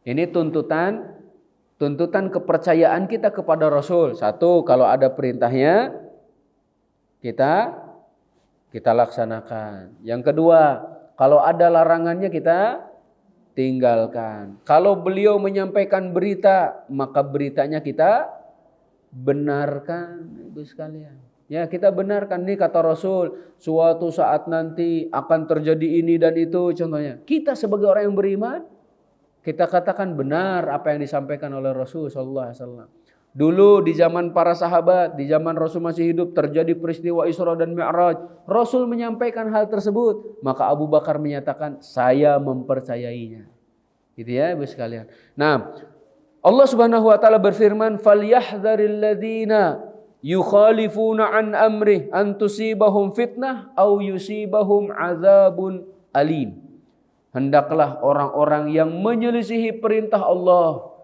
Ini tuntutan kepercayaan kita kepada Rasul. Satu, kalau ada perintahnya kita laksanakan. Yang kedua, kalau ada larangannya kita tinggalkan. Kalau beliau menyampaikan berita, maka beritanya kita benarkan, ibu sekalian. Ya, kita benarkan. Nih kata Rasul, suatu saat nanti akan terjadi ini dan itu contohnya. Kita sebagai orang yang beriman, kita katakan benar apa yang disampaikan oleh Rasul sallallahu alaihi wasallam. Dulu di zaman para sahabat, di zaman Rasul masih hidup, terjadi peristiwa Isra dan Mi'raj. Rasul menyampaikan hal tersebut, maka Abu Bakar menyatakan, saya mempercayainya. Gitu ya, ibu sekalian. Nah, Allah Subhanahu wa taala berfirman, "Falyahdharil ladzina yukhalifuna an amrih an tusibahum fitnah aw yusibahum adzabun alim." Hendaklah orang-orang yang menyelisihi perintah Allah,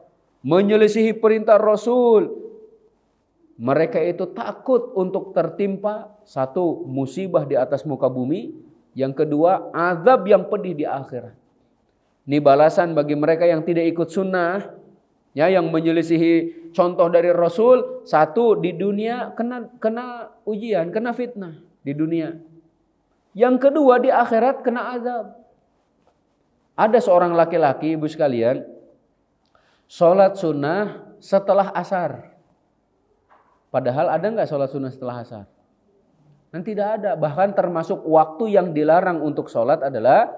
menyelisihi perintah Rasul, mereka itu takut untuk tertimpa satu, musibah di atas muka bumi, yang kedua, azab yang pedih di akhirat. Ini balasan bagi mereka yang tidak ikut sunnah, ya, yang menyelisihi contoh dari Rasul. Satu, di dunia kena ujian, kena fitnah di dunia. Yang kedua, di akhirat kena azab. Ada seorang laki-laki, ibu sekalian, sholat sunnah setelah asar. Padahal ada nggak sholat sunnah setelah asar? Dan tidak ada. Bahkan termasuk waktu yang dilarang untuk sholat adalah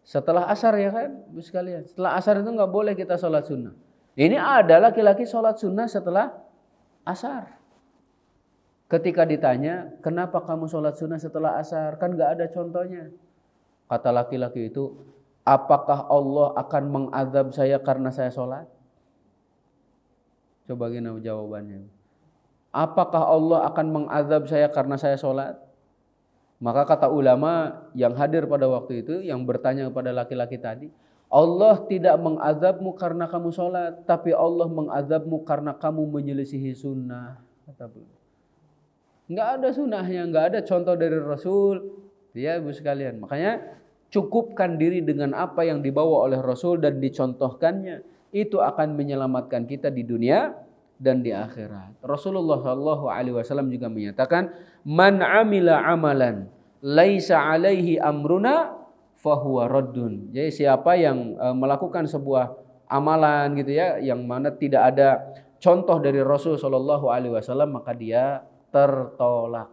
setelah asar, ya kan, ibu sekalian. Setelah asar itu nggak boleh kita sholat sunnah. Ini ada laki-laki sholat sunnah setelah asar. Ketika ditanya, kenapa kamu sholat sunnah setelah asar? Kan nggak ada contohnya. Kata laki-laki itu, apakah Allah akan mengazab saya karena saya sholat? Coba gimana jawabannya. Apakah Allah akan mengazab saya karena saya sholat? Maka kata ulama yang hadir pada waktu itu, yang bertanya kepada laki-laki tadi, Allah tidak mengazabmu karena kamu sholat, tapi Allah mengazabmu karena kamu menyelisihi sunnah. Kata beliau. Nggak ada sunnahnya, nggak ada contoh dari Rasul. Ya, ibu sekalian. Makanya cukupkan diri dengan apa yang dibawa oleh Rasul dan dicontohkannya. Itu akan menyelamatkan kita di dunia dan di akhirat. Rasulullah SAW juga menyatakan, man amila amalan laisa alaihi amruna fahuwa raddun. Jadi siapa yang melakukan sebuah amalan gitu ya, yang mana tidak ada contoh dari Rasul SAW, maka dia tertolak.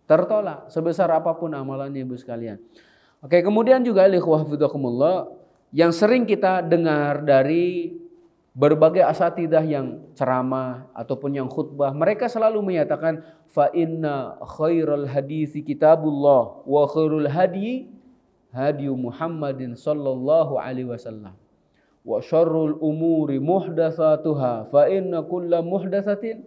Tertolak sebesar apapun amalannya, ibu sekalian. Oke, kemudian juga ikhwah fillah yang sering kita dengar dari berbagai asatidah yang ceramah ataupun yang khutbah, mereka selalu menyatakan fa inna khairal haditsi kitabullah wa khairul hadi Muhammadin sallallahu alaihi wasallam wa syarrul umuri muhdatsatuha fa inna kulla muhdatsatin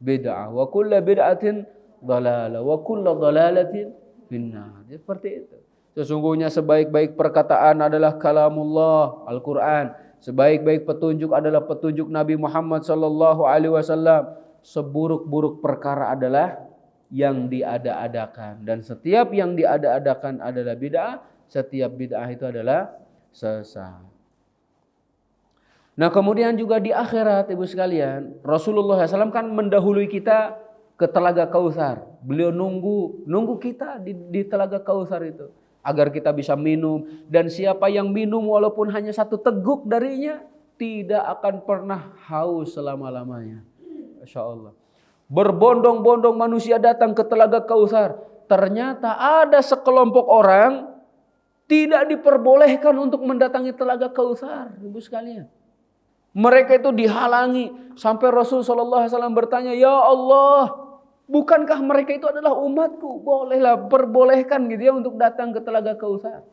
bid'ah wa kulla bid'atin dhalalah wa kulla dhalalatin finnar. Seperti itu. Sesungguhnya sebaik-baik perkataan adalah kalamullah, Al-Quran. Sebaik-baik petunjuk adalah petunjuk Nabi Muhammad sallallahu alaihi wasallam. seburuk-buruk perkara adalah yang diada-adakan, dan setiap yang diada-adakan adalah bid'ah, setiap bid'ah itu adalah sesat. Nah, kemudian juga di akhirat, ibu sekalian, Rasulullah SAW kan mendahului kita ke Telaga Kautsar. Beliau nunggu kita di Telaga Kautsar itu agar kita bisa minum, dan siapa yang minum walaupun hanya satu teguk darinya tidak akan pernah haus selama-lamanya. Masya Allah. Berbondong-bondong manusia datang ke Telaga Kautsar. Ternyata ada sekelompok orang tidak diperbolehkan untuk mendatangi Telaga Kautsar, ibu sekalian. Mereka itu dihalangi sampai Rasul SAW bertanya, "Ya Allah, bukankah mereka itu adalah umatku? Bolehlah, perbolehkan gitu ya untuk datang ke Telaga Kautsar."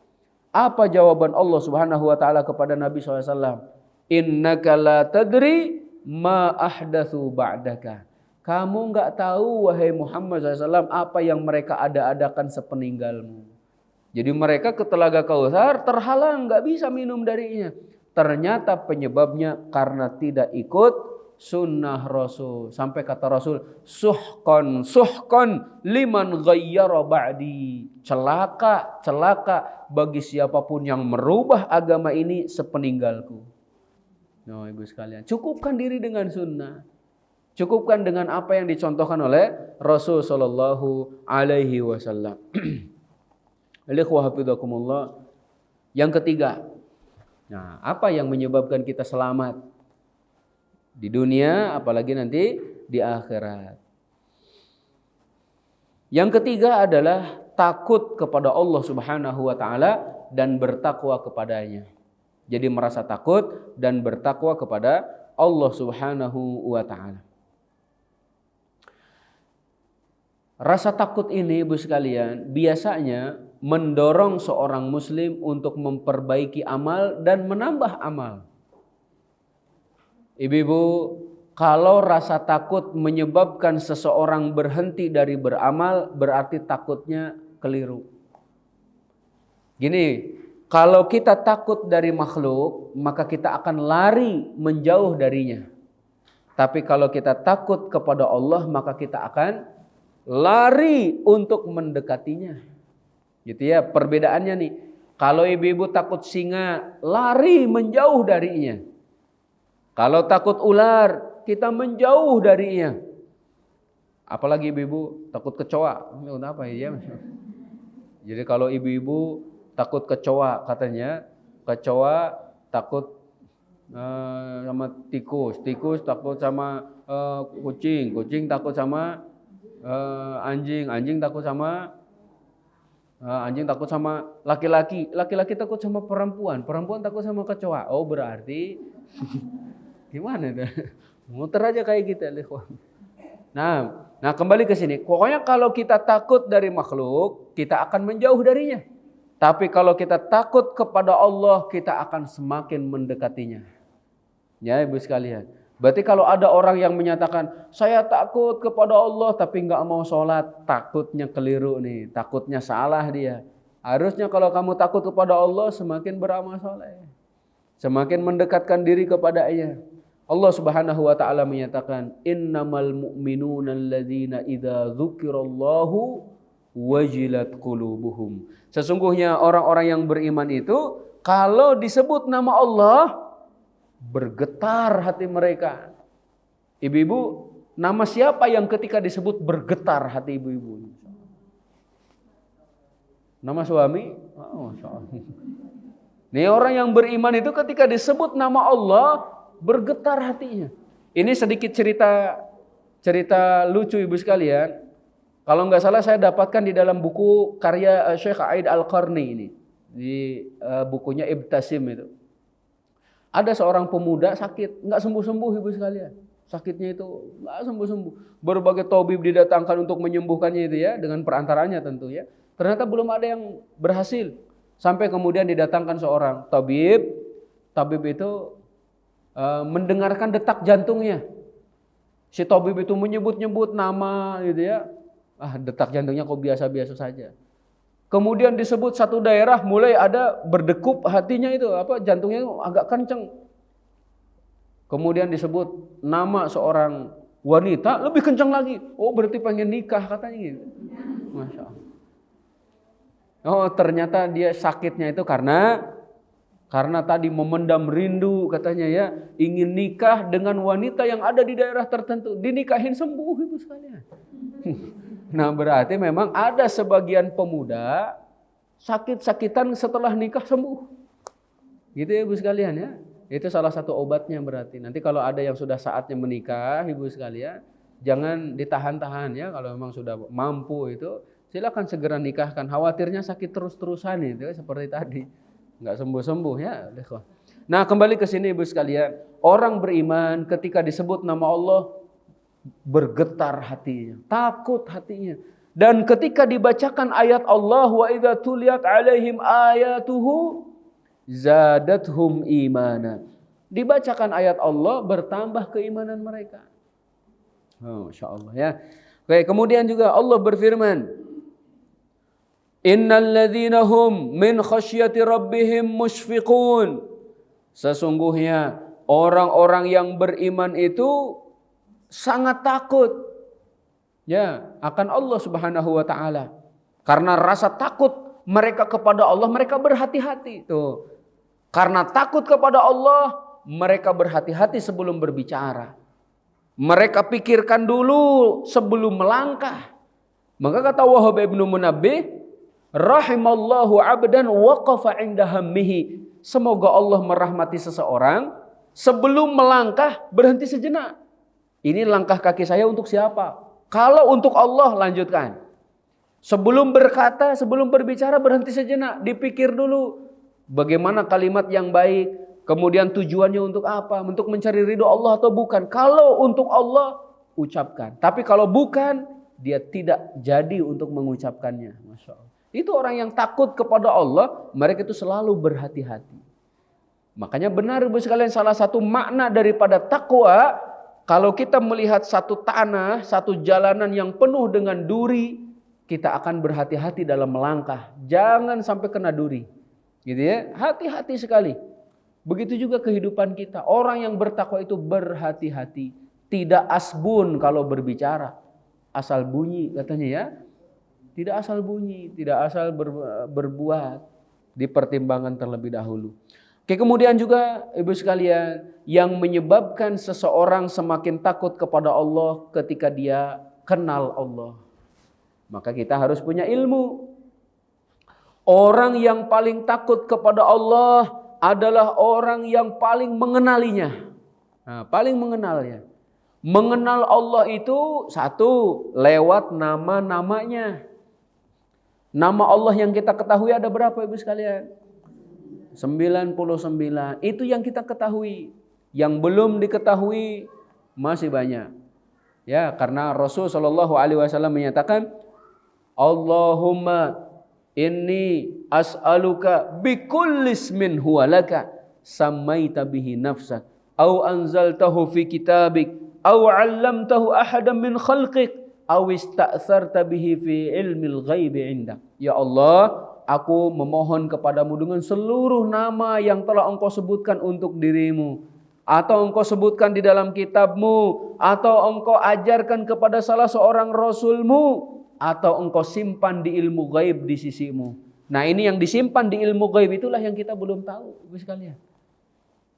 Apa jawaban Allah Subhanahu wa taala kepada Nabi SAW? "Innaka la tadri ma ahdatsu ba'daka." Kamu enggak tahu wahai Muhammad SAW apa yang mereka ada-adakan sepeninggalmu. Jadi mereka ke Telaga Kautsar terhalang, enggak bisa minum darinya. Ternyata penyebabnya karena tidak ikut sunnah Rasul. Sampai kata Rasul, suhkon liman ghayyara ba'di. Celaka bagi siapapun yang merubah agama ini sepeninggalku. Nah, ibu sekalian, cukupkan diri dengan sunnah. Cukupkan dengan apa yang dicontohkan oleh Rasul sallallahu alaihi wasallam. Yang ketiga, nah, apa yang menyebabkan kita selamat di dunia apalagi nanti di akhirat? Yang ketiga adalah takut kepada Allah Subhanahu wa taala dan bertakwa kepadanya. Jadi merasa takut dan bertakwa kepada Allah Subhanahu wa taala. Rasa takut ini, ibu sekalian, biasanya mendorong seorang muslim untuk memperbaiki amal dan menambah amal. Ibu-ibu, kalau rasa takut menyebabkan seseorang berhenti dari beramal, berarti takutnya keliru. Gini, kalau kita takut dari makhluk, maka kita akan lari menjauh darinya. Tapi kalau kita takut kepada Allah, maka kita akan lari untuk mendekatinya. Gitu ya, perbedaannya nih. Kalau ibu-ibu takut singa, lari menjauh darinya. Kalau takut ular, kita menjauh darinya. Apalagi ibu-ibu takut kecoa. Kenapa ya? Jadi kalau ibu-ibu takut kecoa, katanya kecoa takut sama tikus, tikus takut sama kucing, kucing takut sama anjing, anjing takut sama anjing takut sama laki-laki, laki-laki takut sama perempuan, perempuan takut sama kecoa. Oh, berarti gimana itu? Muter aja kayak gitu, ikhwan. Nah kembali ke sini. Pokoknya kalau kita takut dari makhluk, kita akan menjauh darinya. Tapi kalau kita takut kepada Allah, kita akan semakin mendekatinya. Ya, ibu sekalian. Berarti kalau ada orang yang menyatakan, saya takut kepada Allah tapi nggak mau sholat, takutnya keliru nih, takutnya salah dia. Harusnya kalau kamu takut kepada Allah, semakin beramal soleh, semakin mendekatkan diri kepada-Nya. Allah Subhanahu wa taala menyatakan, innamal mu'minuna alladzina idza dzukirallahu wajilat qulubuhum. Sesungguhnya orang-orang yang beriman itu kalau disebut nama Allah, bergetar hati mereka. Ibu-ibu, nama siapa yang ketika disebut bergetar hati ibu-ibu? Nama suami? Oh, Masya Allah. Nih orang yang beriman itu ketika disebut nama Allah, bergetar hatinya. Ini sedikit cerita lucu ibu sekalian. Kalau nggak salah saya dapatkan di dalam buku karya Syekh Aid Al-Qarni ini. Di bukunya Ibtasim itu. Ada seorang pemuda sakit, nggak sembuh-sembuh ibu sekalian. Sakitnya itu nggak sembuh-sembuh. Berbagai tabib didatangkan untuk menyembuhkannya itu ya, dengan perantaranya tentu ya. Ternyata belum ada yang berhasil. Sampai kemudian didatangkan seorang tabib. Tabib itu mendengarkan detak jantungnya. Si tabib itu menyebut-nyebut nama gitu ya. Detak jantungnya kok biasa-biasa saja. Kemudian disebut satu daerah mulai ada berdekup hatinya itu, jantungnya itu agak kenceng. Kemudian disebut nama seorang wanita lebih kencang lagi. Oh, berarti pengen nikah katanya gitu. Masya Allah. Oh, ternyata dia sakitnya itu karena tadi memendam rindu katanya ya, ingin nikah dengan wanita yang ada di daerah tertentu, dinikahin sembuh Ibu sekalian. Nah, berarti memang ada sebagian pemuda sakit-sakitan setelah nikah sembuh. Gitu ya Ibu sekalian ya. Itu salah satu obatnya berarti. Nanti kalau ada yang sudah saatnya menikah Ibu sekalian, jangan ditahan-tahan ya. Kalau memang sudah mampu itu, silakan segera nikahkan. Khawatirnya sakit terus-terusan itu seperti tadi. Enggak sembuh-sembuh ya. Nah, kembali ke sini Ibu sekalian. Orang beriman ketika disebut nama Allah bergetar hatinya, takut hatinya. Dan ketika dibacakan ayat Allah, wa idza tuliyat alaihim ayatuhu zadathum imana. Dibacakan ayat Allah, bertambah keimanan mereka. Oh, Masya Allah ya. Oke, kemudian juga Allah berfirman, innal ladzina hum min khasyati rabbihim musyfiqun. Sesungguhnya orang-orang yang beriman itu sangat takut ya akan Allah Subhanahu wa taala. Karena rasa takut mereka kepada Allah, mereka berhati-hati tuh. Karena takut kepada Allah, mereka berhati-hati sebelum berbicara. Mereka pikirkan dulu sebelum melangkah. Maka kata Wahab ibnu Munabbih, rahimallahu abdan waqafa inda hammihi. Semoga Allah merahmati seseorang sebelum melangkah berhenti sejenak. Ini langkah kaki saya untuk siapa? Kalau untuk Allah, lanjutkan. Sebelum berkata, sebelum berbicara berhenti sejenak, dipikir dulu bagaimana kalimat yang baik, kemudian tujuannya untuk apa? Untuk mencari ridho Allah atau bukan? Kalau untuk Allah, ucapkan. Tapi kalau bukan, dia tidak jadi untuk mengucapkannya. Masya Allah. Itu orang yang takut kepada Allah, mereka itu selalu berhati-hati. Makanya benar Ibu sekalian, salah satu makna daripada takwa, kalau kita melihat satu tanah, satu jalanan yang penuh dengan duri, kita akan berhati-hati dalam melangkah. Jangan sampai kena duri. Gitu ya, hati-hati sekali. Begitu juga kehidupan kita. Orang yang bertakwa itu berhati-hati. Tidak asbun kalau berbicara. Asal bunyi katanya ya. Tidak asal bunyi, tidak asal berbuat. Dipertimbangkan terlebih dahulu. Oke, kemudian juga Ibu sekalian, yang menyebabkan seseorang semakin takut kepada Allah ketika dia kenal Allah. Maka kita harus punya ilmu. Orang yang paling takut kepada Allah adalah orang yang paling mengenalinya. Nah, paling mengenalnya. Mengenal Allah itu satu, lewat nama-namanya. Nama Allah yang kita ketahui ada berapa Ibu sekalian? 99. Itu yang kita ketahui. Yang belum diketahui masih banyak. Ya, karena Rasul sallallahu alaihi wasallam menyatakan, Allahumma inni as'aluka bikulli ismin huwa laka sammaita bihi nafsak au anzaltahu fi kitabik au 'allamtahu ahadan min khalqik au ista'tsarta bihi fi ilmil ghaibi 'indak. Ya Allah, aku memohon kepadamu dengan seluruh nama yang telah engkau sebutkan untuk dirimu, atau engkau sebutkan di dalam kitabmu, atau engkau ajarkan kepada salah seorang rasulmu, atau engkau simpan di ilmu gaib di sisimu. Nah, ini yang disimpan di ilmu gaib itulah yang kita belum tahu, Ibu sekalian.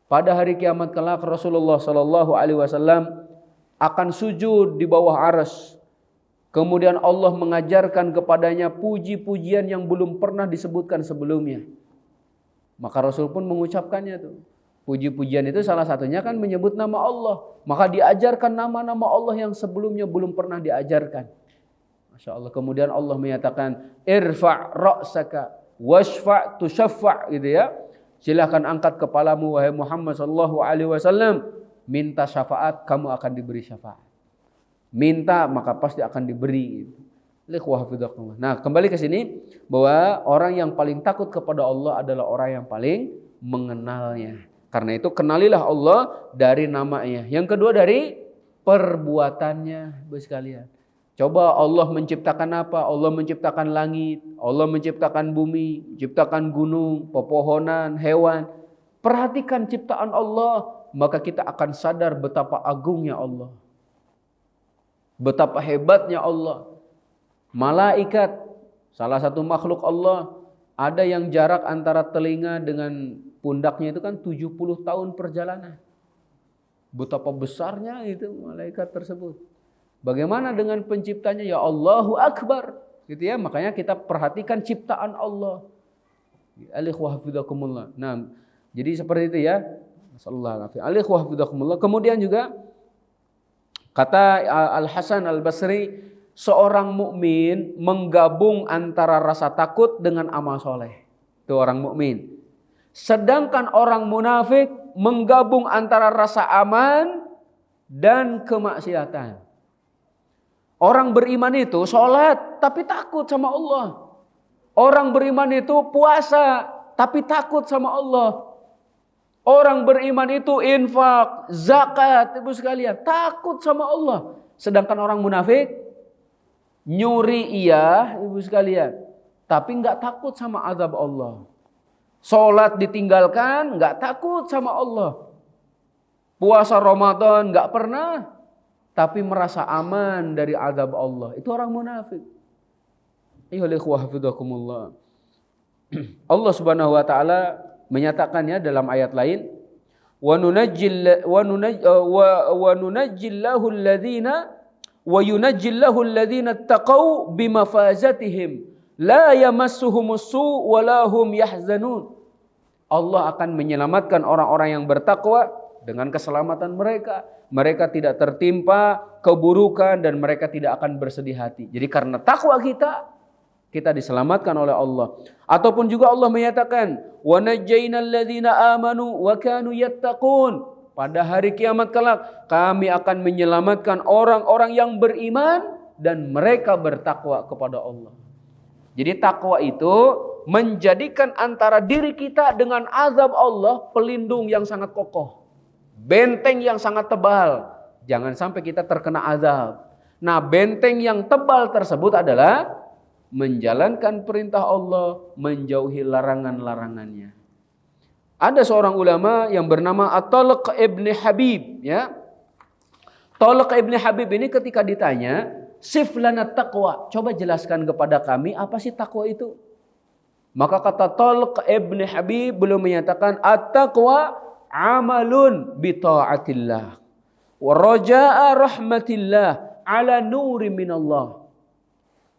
Pada hari kiamat kelak Rasulullah sallallahu alaihi wasallam akan sujud di bawah arsy. Kemudian Allah mengajarkan kepadanya puji-pujian yang belum pernah disebutkan sebelumnya. Maka Rasul pun mengucapkannya tuh. Puji-pujian itu salah satunya kan menyebut nama Allah. Maka diajarkan nama-nama Allah yang sebelumnya belum pernah diajarkan. Masya Allah. Kemudian Allah menyatakan, irfa' ra'saka washfa' tushaffa' gitu ya. Silahkan angkat kepalamu wahai Muhammad sallallahu alaihi wasallam, minta syafaat, kamu akan diberi syafaat. Minta maka pasti akan diberi. Nah, kembali ke sini bahwa orang yang paling takut kepada Allah adalah orang yang paling mengenalnya. Karena itu kenalilah Allah dari namanya. Yang kedua dari perbuatannya, Ibu sekalian. Coba Allah menciptakan apa? Allah menciptakan langit, Allah menciptakan bumi, menciptakan gunung, pepohonan, hewan. Perhatikan ciptaan Allah, maka kita akan sadar betapa agungnya Allah. Betapa hebatnya Allah. Malaikat, salah satu makhluk Allah, ada yang jarak antara telinga dengan pundaknya itu kan 70 tahun perjalanan. Betapa besarnya itu malaikat tersebut. Bagaimana dengan penciptanya? Ya Allahu Akbar. Gitu ya, makanya kita perhatikan ciptaan Allah. Alaihi wa hafizakumullah. Nah, jadi seperti itu ya. Sallallahu alaihi wa hafizakumullah. Kemudian juga kata Al-Hasan Al-Basri, seorang mukmin menggabung antara rasa takut dengan amal soleh. Itu orang mukmin. Sedangkan orang munafik menggabung antara rasa aman dan kemaksiatan. Orang beriman itu sholat tapi takut sama Allah. Orang beriman itu puasa tapi takut sama Allah. Orang beriman itu infak, zakat, ibu sekalian, takut sama Allah. Sedangkan orang munafik nyuri iya, ibu sekalian, tapi nggak takut sama azab Allah. Sholat ditinggalkan, nggak takut sama Allah. Puasa Ramadan nggak pernah, tapi merasa aman dari azab Allah. Itu orang munafik. Allah Subhanahu wa taala menyatakannya dalam ayat lain, wa nunajjillahu alladhina taqaw bimafazatihim la yamassuhumus su' wa lahum yahzanun. Allah akan menyelamatkan orang-orang yang bertakwa dengan keselamatan mereka. Mereka tidak tertimpa keburukan dan mereka tidak akan bersedih hati. Jadi karena takwa kita diselamatkan oleh Allah. Ataupun juga Allah menyatakan, wa najjaynal ladzina amanu wa kanu yattaqun. Pada hari kiamat kelak kami akan menyelamatkan orang-orang yang beriman dan mereka bertakwa kepada Allah. Jadi takwa itu menjadikan antara diri kita dengan azab Allah pelindung yang sangat kokoh. Benteng yang sangat tebal. Jangan sampai kita terkena azab. Nah, benteng yang tebal tersebut adalah menjalankan perintah Allah, menjauhi larangan-larangannya. Ada seorang ulama yang bernama At-Talq ibn Habib, ya. Talq ibn Habib ini ketika ditanya, "Sif lana taqwa." Coba jelaskan kepada kami apa sih takwa itu? Maka kata Talq ibn Habib belum menyatakan at-taqwa amalun bi ta'atillah wa raja'a rahmatillah ala nuri minallah.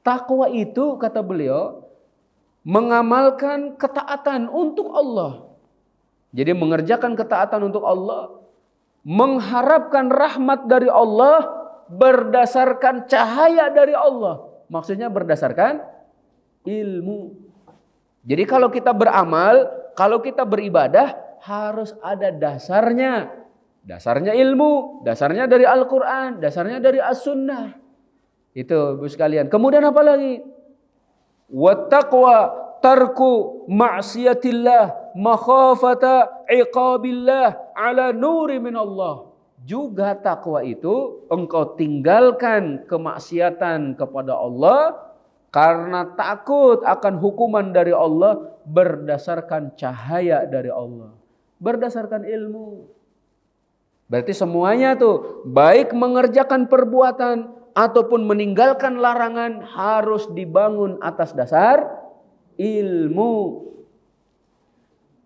Takwa itu kata beliau mengamalkan ketaatan untuk Allah. Jadi mengerjakan ketaatan untuk Allah, mengharapkan rahmat dari Allah berdasarkan cahaya dari Allah. Maksudnya berdasarkan ilmu. Jadi kalau kita beramal, kalau kita beribadah harus ada dasarnya. Dasarnya ilmu, dasarnya dari Al-Quran, dasarnya dari As-Sunnah. Itu Ibu sekalian. Kemudian apa lagi? Wattaqwa tarku ma'siyatillah makhafata iqabillah ala nuri minallah. Juga takwa itu engkau tinggalkan kemaksiatan kepada Allah karena takut akan hukuman dari Allah berdasarkan cahaya dari Allah. Berdasarkan ilmu. Berarti semuanya tuh baik mengerjakan perbuatan ataupun meninggalkan larangan harus dibangun atas dasar ilmu.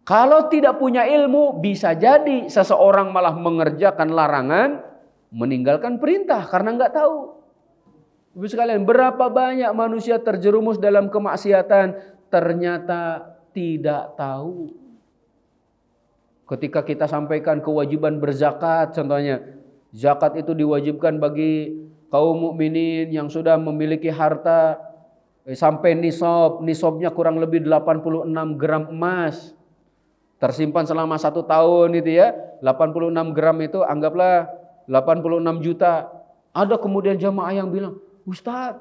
Kalau tidak punya ilmu, bisa jadi seseorang malah mengerjakan larangan, meninggalkan perintah karena nggak tahu. Ibu sekalian, berapa banyak manusia terjerumus dalam kemaksiatan ternyata tidak tahu. Ketika kita sampaikan kewajiban berzakat, contohnya, zakat itu diwajibkan bagi kaum mukminin yang sudah memiliki harta sampai nisab, nisabnya kurang lebih 86 gram emas. Tersimpan selama 1 tahun itu ya, 86 gram itu anggaplah 86 juta. Ada kemudian jamaah yang bilang, "Ustaz,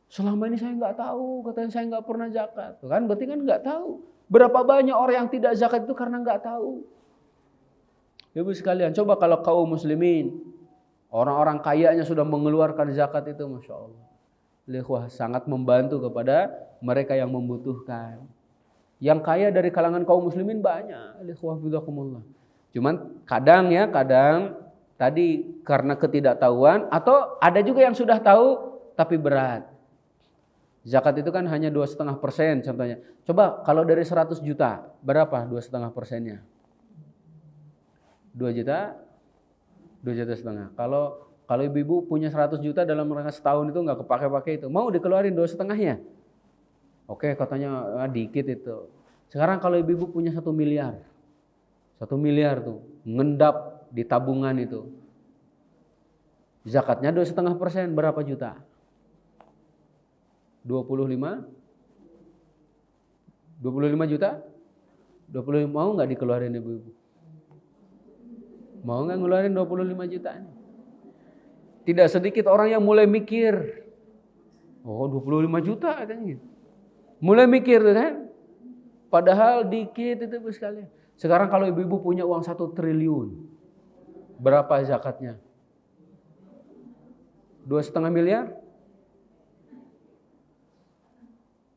selama ini saya nggak tahu, katanya saya nggak pernah zakat." Kan berarti kan nggak tahu. Berapa banyak orang yang tidak zakat itu karena nggak tahu. Ibu sekalian, coba kalau kaum muslimin, orang-orang kayanya sudah mengeluarkan zakat itu, Masya Allah. Wah, sangat membantu kepada mereka yang membutuhkan. Yang kaya dari kalangan kaum muslimin banyak. Cuman kadang Tadi karena ketidaktahuan, atau ada juga yang sudah tahu tapi berat. Zakat itu kan hanya 2,5% contohnya. Coba kalau dari 100 juta, berapa 2,5%-nya? 2 juta, 2,5 juta. Kalau ibu-ibu punya 100 juta dalam rangka setahun itu nggak kepake-pakai itu, mau dikeluarin 2,5-nya? Oke, katanya dikit itu. Sekarang kalau ibu-ibu punya 1 miliar, 1 miliar tuh ngendap di tabungan itu, zakatnya 2,5%, berapa juta? 25 juta? 25, mau nggak dikeluarin ibu-ibu? Mau nggak ngeluarin 25 juta? Tidak sedikit orang yang mulai mikir, oh 25 juta katanya. Mulai mikir kan? Padahal dikit itu Bu sekalian. Sekarang kalau ibu-ibu punya uang 1 triliun, berapa zakatnya? 2,5 miliar?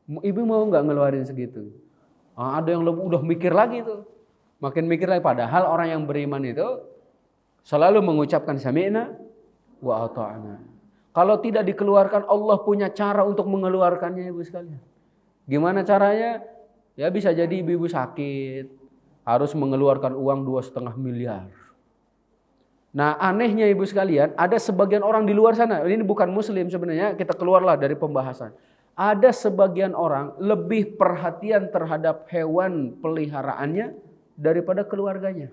Ibu mau nggak ngeluarin segitu? Ada yang udah mikir lagi tuh, makin mikir lagi. Padahal orang yang beriman itu selalu mengucapkan sami'na wa ata'na. Kalau tidak dikeluarkan, Allah punya cara untuk mengeluarkannya ibu sekalian. Gimana caranya? Ya bisa jadi ibu-ibu sakit, harus mengeluarkan uang 2,5 miliar. Nah anehnya ibu sekalian, ada sebagian orang di luar sana, ini bukan muslim sebenarnya, kita keluarlah dari pembahasan. Ada sebagian orang lebih perhatian terhadap hewan peliharaannya daripada keluarganya.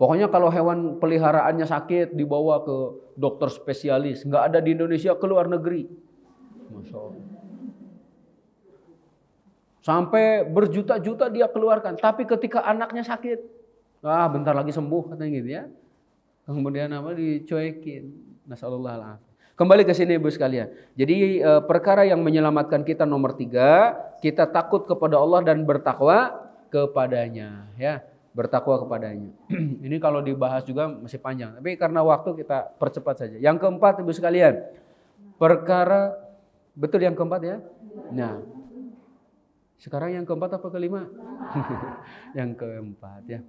Pokoknya kalau hewan peliharaannya sakit dibawa ke dokter spesialis, nggak ada di Indonesia, ke luar negeri. Masya Allah. Sampai berjuta-juta dia keluarkan, tapi ketika anaknya sakit, bentar lagi sembuh katanya gitu ya. Kemudian dicuekin. Nasallallahu alaihi. Kembali ke sini ibu sekalian. Jadi perkara yang menyelamatkan kita nomor 3, kita takut kepada Allah dan bertakwa kepadanya, ya, bertakwa kepadanya. Ini kalau dibahas juga masih panjang, tapi karena waktu kita percepat saja. Yang keempat ibu sekalian, perkara, betul yang keempat ya. Nah, sekarang yang keempat apa kelima? Yang keempat ya.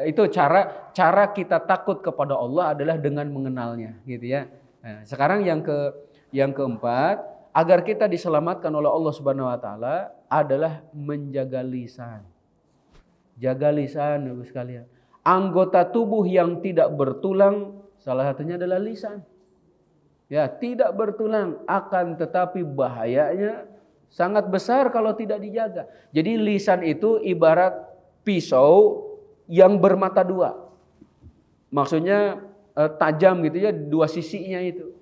Itu cara kita takut kepada Allah adalah dengan mengenalnya, gitu ya. Nah, sekarang yang keempat, agar kita diselamatkan oleh Allah Subhanahu Wa Taala adalah menjaga lisan. Jaga lisan, ibu sekalian. Anggota tubuh yang tidak bertulang, salah satunya adalah lisan. Ya, tidak bertulang, akan tetapi bahayanya sangat besar kalau tidak dijaga. Jadi lisan itu ibarat pisau yang bermata dua. Maksudnya tajam gitu ya, dua sisinya itu.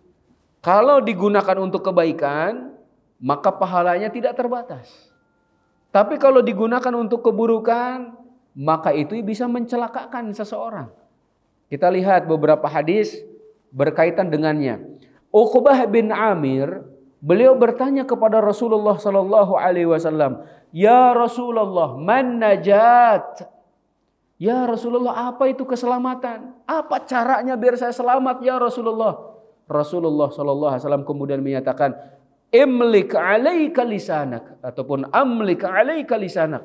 Kalau digunakan untuk kebaikan, maka pahalanya tidak terbatas. Tapi kalau digunakan untuk keburukan, maka itu bisa mencelakakan seseorang. Kita lihat beberapa hadis berkaitan dengannya. Uqbah bin Amir, beliau bertanya kepada Rasulullah sallallahu alaihi wasallam, "Ya Rasulullah, man najat?" Ya Rasulullah, apa itu keselamatan? Apa caranya biar saya selamat ya Rasulullah? Rasulullah sallallahu alaihi wasallam kemudian menyatakan, "Imlik 'alaika lisanak," ataupun "Amlik 'alaika lisanak."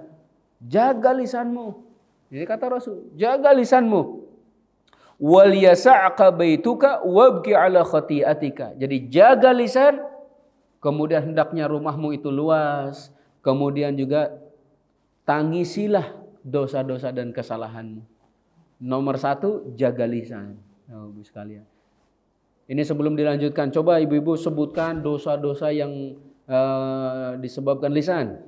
Jaga lisanmu. Ini kata Rasul, jaga lisanmu. Wal yasa'ka baituka wabki 'ala khati'atika. Jadi jaga lisan, kemudian hendaknya rumahmu itu luas, kemudian juga tangisilah dosa-dosa dan kesalahanmu. Nomor 1, jaga lisan. Ibu sekalian. Ini sebelum dilanjutkan, coba ibu-ibu sebutkan dosa-dosa yang disebabkan lisan.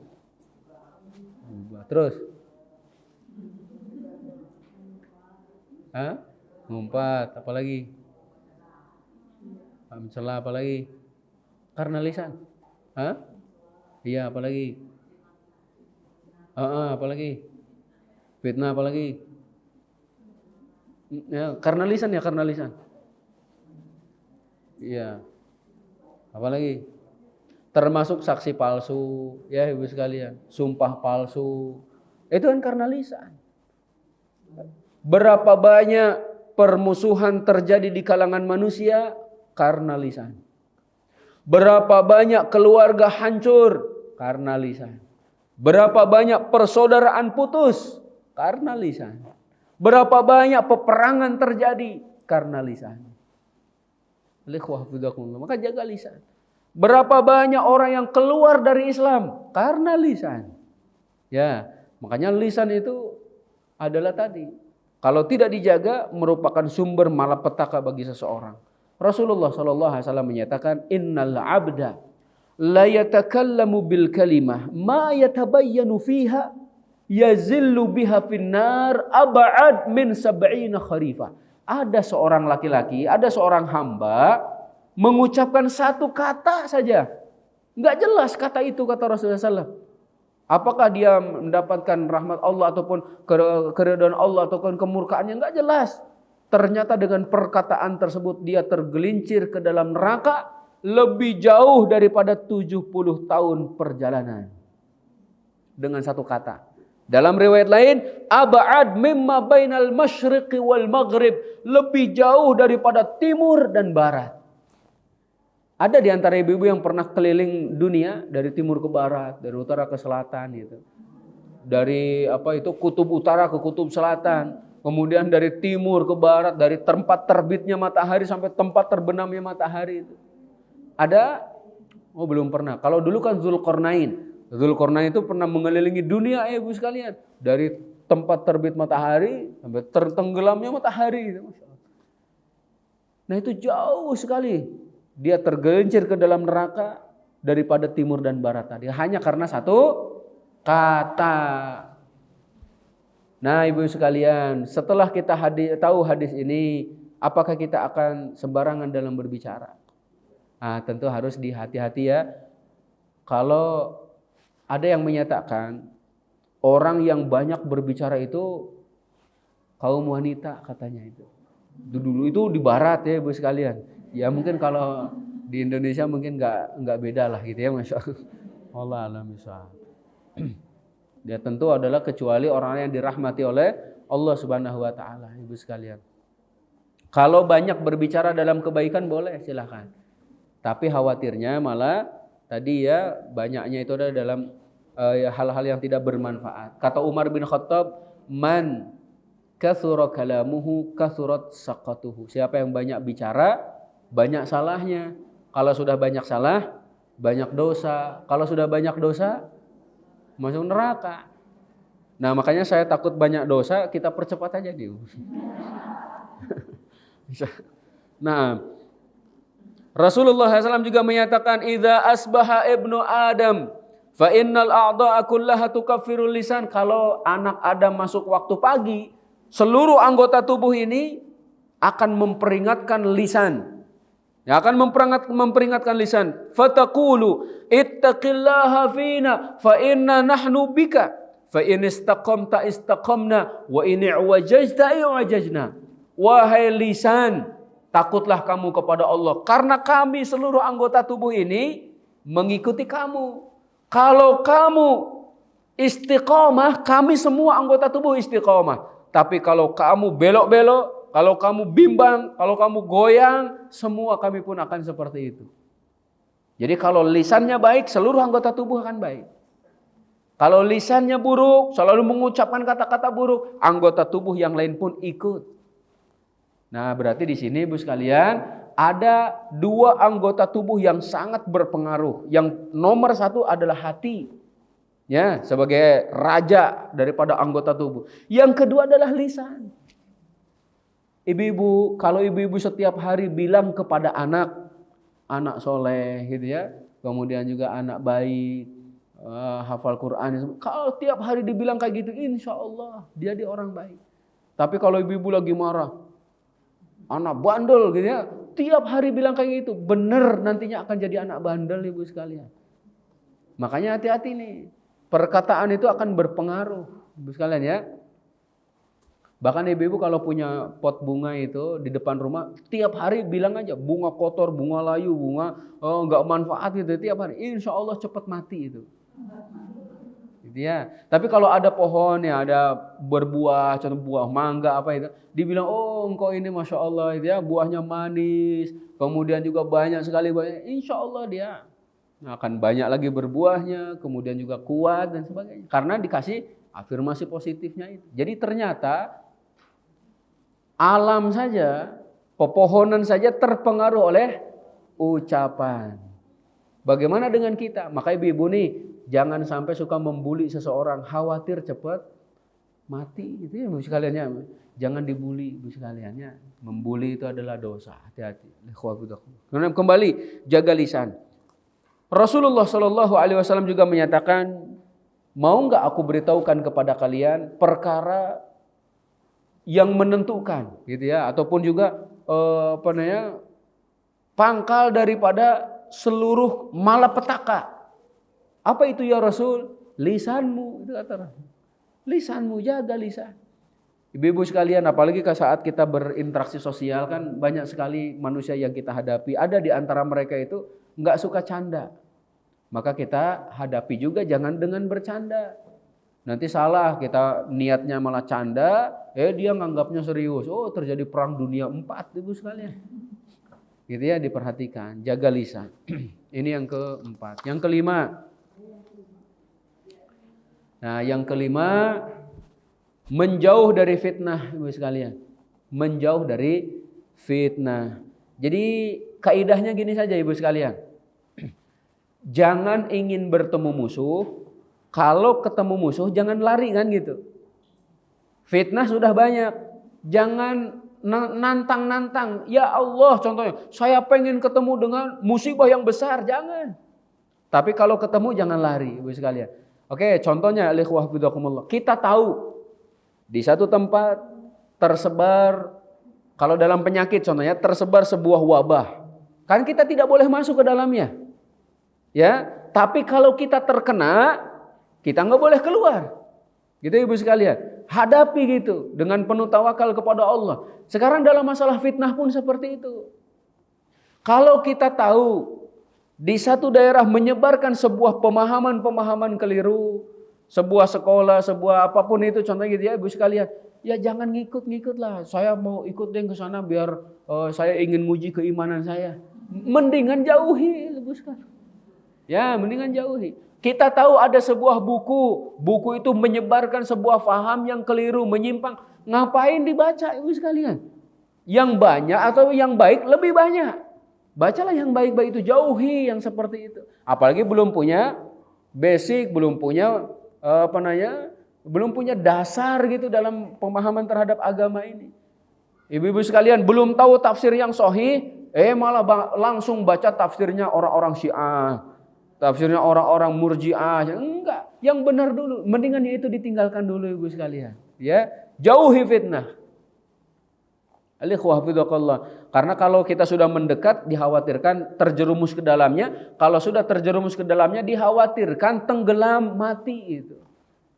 Terus. Ngumpat, apa lagi? Mencela, apa lagi? Karena lisan. Iya, apa lagi? Apa lagi? Fitnah, apa lagi? Ya, karena lisan ya, karena lisan. Iya. Apa lagi? Termasuk saksi palsu, ya ibu sekalian, sumpah palsu. Itu kan karena lisan. Berapa banyak permusuhan terjadi di kalangan manusia karena lisan. Berapa banyak keluarga hancur karena lisan. Berapa banyak persaudaraan putus karena lisan. Berapa banyak peperangan terjadi karena lisan. Maka jaga lisan. Berapa banyak orang yang keluar dari Islam karena lisan. Ya, makanya lisan itu adalah tadi, kalau tidak dijaga merupakan sumber malapetaka bagi seseorang. Rasulullah SAW menyatakan, innal abda la yatakallamu bil kalimah ma yatabayyanu fiha yazillu biha finnar ab'ad min sab'ina kharifah. Ada seorang laki-laki, ada seorang hamba mengucapkan satu kata saja, nggak jelas kata itu, kata Rasulullah SAW. Apakah dia mendapatkan rahmat Allah ataupun keridhaan Allah ataupun kemurkaannya, nggak jelas. Ternyata dengan perkataan tersebut dia tergelincir ke dalam neraka lebih jauh daripada 70 tahun perjalanan. Dengan satu kata. Dalam riwayat lain, ab'ad mimma bainal masyriqi wal maghrib, lebih jauh daripada timur dan barat. Ada di antara ibu-ibu yang pernah keliling dunia dari timur ke barat, dari utara ke selatan gitu. Dari kutub utara ke kutub selatan, kemudian dari timur ke barat, dari tempat terbitnya matahari sampai tempat terbenamnya matahari itu. Ada? Oh, belum pernah. Kalau dulu kan Zulkarnain itu pernah mengelilingi dunia, ibu sekalian, dari tempat terbit matahari sampai tertenggelamnya matahari. Nah, itu jauh sekali. Dia tergelincir ke dalam neraka daripada timur dan barat tadi, hanya karena satu kata. Nah, ibu sekalian, setelah kita tahu hadis ini, apakah kita akan sembarangan dalam berbicara? Nah, tentu harus dihati-hati ya. Kalau ada yang menyatakan orang yang banyak berbicara itu kaum wanita, katanya itu. Dulu itu di barat ya, ibu sekalian. Ya mungkin kalau di Indonesia mungkin nggak beda lah gitu ya, masya Allah. Alam misal. Dia tentu adalah kecuali orang yang dirahmati oleh Allah Subhanahu Wa Taala, ibu sekalian. Kalau banyak berbicara dalam kebaikan boleh, silakan. Tapi khawatirnya malah tadi ya banyaknya itu adalah dalam hal-hal yang tidak bermanfaat. Kata Umar bin Khattab, man kathura kalamuhu kathurat saqatuhu. Siapa yang banyak bicara, banyak salahnya. Kalau sudah banyak salah, banyak dosa. Kalau sudah banyak dosa, masuk neraka. Nah, makanya saya takut banyak dosa, kita percepat aja dia. Nah, Rasulullah SAW juga menyatakan, idza asbaha ibnu Adam fa innal a'dha'a kullaha tukaffirul lisan. Kalau anak Adam masuk waktu pagi, seluruh anggota tubuh ini akan memperingatkan lisan. Ya, akan memperingatkan lisan. Fataqulu ittaqillaha fina fa inna nahnu bika fa in istaqamta istaqamna wa in i'wajajta i'wajajna. Wahai lisan, takutlah kamu kepada Allah karena kami seluruh anggota tubuh ini mengikuti kamu. Kalau kamu istiqamah, kami semua anggota tubuh istiqamah. Tapi kalau kamu belok-belok, kalau kamu bimbang, kalau kamu goyang, semua kami pun akan seperti itu. Jadi kalau lisannya baik, seluruh anggota tubuh akan baik. Kalau lisannya buruk, selalu mengucapkan kata-kata buruk, anggota tubuh yang lain pun ikut. Nah, berarti di sini ibu sekalian, ada dua anggota tubuh yang sangat berpengaruh. Yang nomor satu adalah hati. Ya, sebagai raja daripada anggota tubuh. Yang kedua adalah lisan. Ibu-ibu, kalau ibu-ibu setiap hari bilang kepada anak soleh gitu ya, kemudian juga anak baik, hafal Quran, kalau tiap hari dibilang kayak gitu, insya Allah dia orang baik. Tapi kalau ibu-ibu lagi marah, anak bandel gitu ya, tiap hari bilang kayak gitu, bener nantinya akan jadi anak bandel ibu sekalian. Makanya hati-hati nih, perkataan itu akan berpengaruh ibu sekalian ya. Bahkan ibu-ibu kalau punya pot bunga itu di depan rumah, tiap hari bilang aja bunga kotor, bunga layu, bunga nggak manfaat gitu tiap hari. Insya Allah cepat mati itu. Gitu ya. Tapi kalau ada pohon ya, ada berbuah, contoh buah mangga apa itu, dibilang oh engkau ini masya Allah itu ya, buahnya manis, kemudian juga banyak sekali banyak. Insya Allah dia akan banyak lagi berbuahnya, kemudian juga kuat dan sebagainya. Karena dikasih afirmasi positifnya itu. Jadi ternyata Alam saja, pepohonan saja terpengaruh oleh ucapan. Bagaimana dengan kita? Maka ibu-ibu nih, jangan sampai suka membuli seseorang, khawatir cepat mati. Itu ya ibu sekalian ya. Jangan dibuli ibu sekalian ya. Membuli itu adalah dosa. Hati-hati. Kembali jaga lisan. Rasulullah Shallallahu Alaihi Wasallam juga menyatakan, mau nggak aku beritahukan kepada kalian perkara yang menentukan, gitu ya, ataupun juga pangkal daripada seluruh malapetaka. Apa itu ya Rasul? Lisanmu, itu kata Rasul. Lisanmu, jaga lisan. Ibu-ibu sekalian, apalagi saat kita berinteraksi sosial kan banyak sekali manusia yang kita hadapi. Ada di antara mereka itu nggak suka canda. Maka kita hadapi juga jangan dengan bercanda. Nanti salah, kita niatnya malah canda, dia nganggapnya serius. Oh, terjadi perang dunia 4 ibu sekalian. Gitu ya, diperhatikan, jaga lisan. Ini yang keempat. Yang kelima. Nah, yang kelima, menjauh dari fitnah ibu sekalian. Menjauh dari fitnah. Jadi kaidahnya gini saja ibu sekalian. Jangan ingin bertemu musuh. Kalau ketemu musuh jangan lari kan gitu. Fitnah sudah banyak. Jangan nantang-nantang. Ya Allah contohnya. Saya pengen ketemu dengan musibah yang besar. Jangan. Tapi kalau ketemu jangan lari ibu sekalian. Oke, contohnya alikhwah bidakumullah. Kita tahu di satu tempat tersebar. Kalau dalam penyakit contohnya tersebar sebuah wabah. Kan kita tidak boleh masuk ke dalamnya. Ya, tapi kalau kita terkena, kita nggak boleh keluar. Gitu ibu sekalian. Hadapi gitu dengan penuh tawakal kepada Allah. Sekarang dalam masalah fitnah pun seperti itu. Kalau kita tahu di satu daerah menyebarkan sebuah pemahaman-pemahaman keliru, sebuah sekolah, sebuah apapun itu contohnya gitu ya ibu sekalian. Ya jangan ngikut-ngikut lah. Saya mau ikut deh ke sana biar saya ingin nguji keimanan saya. Mendingan jauhi ibu sekalian. Ya, mendingan jauhi. Kita tahu ada sebuah buku. Buku itu menyebarkan sebuah faham yang keliru, menyimpang. Ngapain dibaca ibu sekalian? Yang banyak atau yang baik lebih banyak. Bacalah yang baik-baik itu. Jauhi yang seperti itu. Apalagi belum punya basic, belum punya belum punya dasar gitu dalam pemahaman terhadap agama ini. Ibu-ibu sekalian belum tahu tafsir yang sahih, malah langsung baca tafsirnya orang-orang Syiah. Tafsirnya orang-orang Murji'ah. Enggak, yang benar dulu. Mendingan itu ditinggalkan dulu ibu sekalian. Ya, jauhi fitnah. Alikhwah bidakallah. Karena kalau kita sudah mendekat dikhawatirkan terjerumus ke dalamnya. Kalau sudah terjerumus ke dalamnya dikhawatirkan tenggelam mati itu.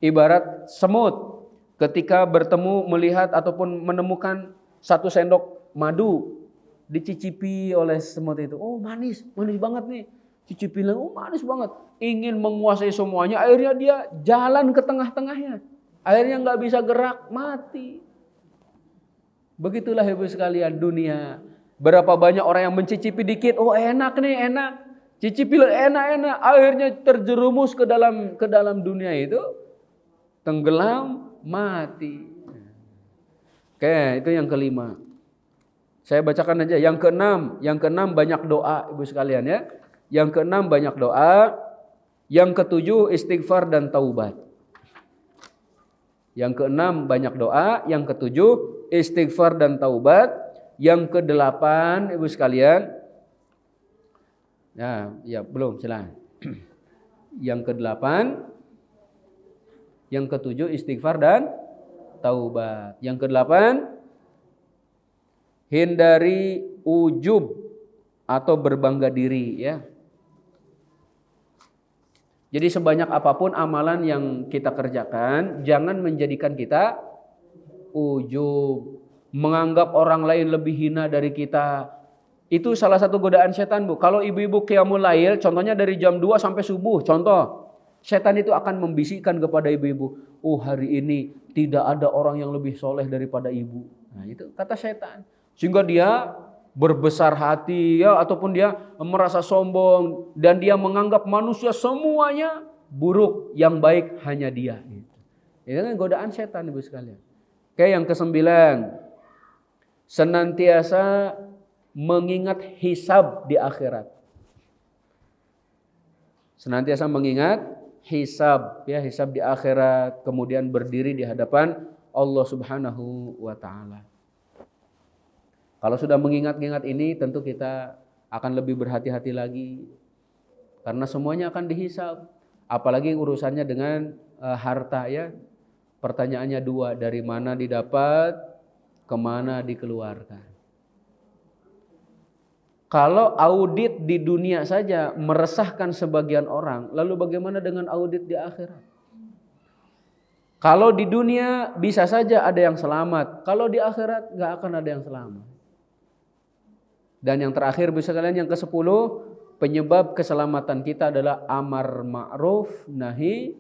Ibarat semut ketika bertemu melihat ataupun menemukan satu sendok madu dicicipi oleh semut itu. Oh, manis banget nih. Cicipi lagi, oh manis banget. Ingin menguasai semuanya, akhirnya dia jalan ke tengah-tengahnya. Akhirnya nggak bisa gerak, mati. Begitulah ibu sekalian dunia. Berapa banyak orang yang mencicipi dikit, oh enak nih, enak. Cicipi enak-enak, akhirnya terjerumus ke dalam dunia itu, tenggelam, mati. Oke, itu yang kelima. Saya bacakan aja. Yang keenam banyak doa ibu sekalian ya. Yang keenam banyak doa. Yang ketujuh istighfar dan taubat. Yang keenam banyak doa. Yang ketujuh istighfar dan taubat. Yang kedelapan ibu sekalian. Ya belum silakan. Yang kedelapan. Yang ketujuh istighfar dan taubat. Yang kedelapan hindari ujub atau berbangga diri ya. Jadi sebanyak apapun amalan yang kita kerjakan, jangan menjadikan kita ujub, menganggap orang lain lebih hina dari kita. Itu salah satu godaan setan, Bu. Kalau ibu-ibu qiyamul lail, contohnya dari jam 2 sampai subuh, contoh. Setan itu akan membisikkan kepada ibu-ibu, oh hari ini tidak ada orang yang lebih soleh daripada ibu. Nah itu kata setan. Sehingga dia berbesar hati ya, ataupun dia merasa sombong dan dia menganggap manusia semuanya buruk, yang baik hanya dia. Itu kan godaan setan ibu sekalian. Oke, yang kesembilan, senantiasa mengingat hisab di akhirat. Senantiasa mengingat hisab, ya, hisab di akhirat, kemudian berdiri di hadapan Allah Subhanahu wa taala. Kalau sudah mengingat-ingat ini, tentu kita akan lebih berhati-hati lagi karena semuanya akan dihisab. Apalagi urusannya dengan harta, ya. Pertanyaannya dua, dari mana didapat, kemana dikeluarkan. Kalau audit di dunia saja meresahkan sebagian orang, lalu bagaimana dengan audit di akhirat? Kalau di dunia bisa saja ada yang selamat, kalau di akhirat gak akan ada yang selamat. Dan yang terakhir bisa kalian yang ke-10, penyebab keselamatan kita adalah amar ma'ruf nahi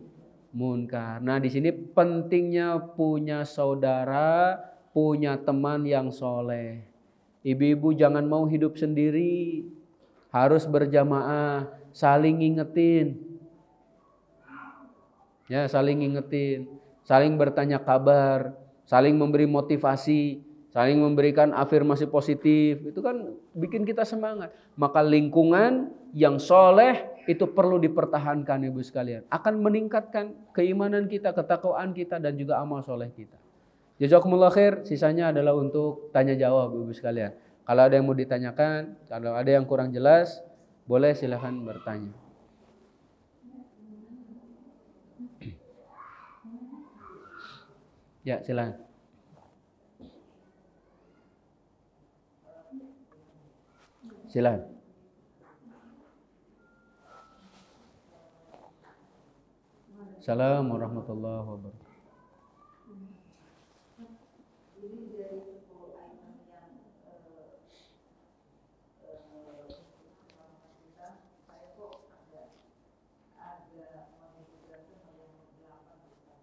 munkar. Nah, di sini pentingnya punya saudara, punya teman yang soleh. Ibu-ibu jangan mau hidup sendiri, harus berjamaah, saling ngingetin. Ya, saling ngingetin, saling bertanya kabar, saling memberi motivasi, saling memberikan afirmasi positif. Itu kan bikin kita semangat. Maka lingkungan yang soleh itu perlu dipertahankan, ibu sekalian. Akan meningkatkan keimanan kita, ketakwaan kita, dan juga amal soleh kita. Jazakumullah khair, sisanya adalah untuk tanya jawab ibu sekalian. Kalau ada yang mau ditanyakan, kalau ada yang kurang jelas, boleh silahkan bertanya. Ya, silakan. Silakan. Assalamualaikum warahmatullahi wabarakatuh.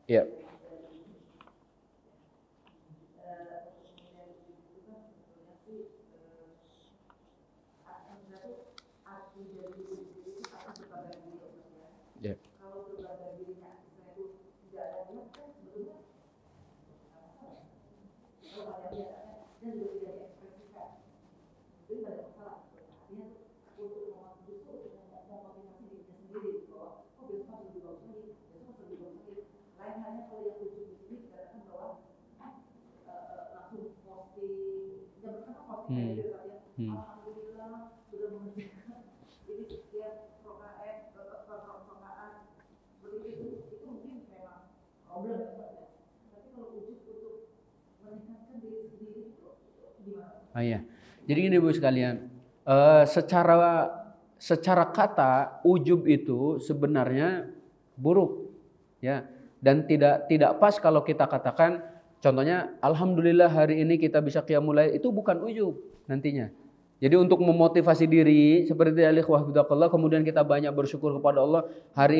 Ya. Ya. Iya. Jadi gini ibu sekalian, secara kata ujub itu sebenarnya buruk, ya, dan tidak pas kalau kita katakan, contohnya, alhamdulillah hari ini kita bisa qiyamul lail, itu bukan ujub nantinya. Jadi untuk memotivasi diri seperti al-ikhwah bidaqallah, kemudian kita banyak bersyukur kepada Allah hari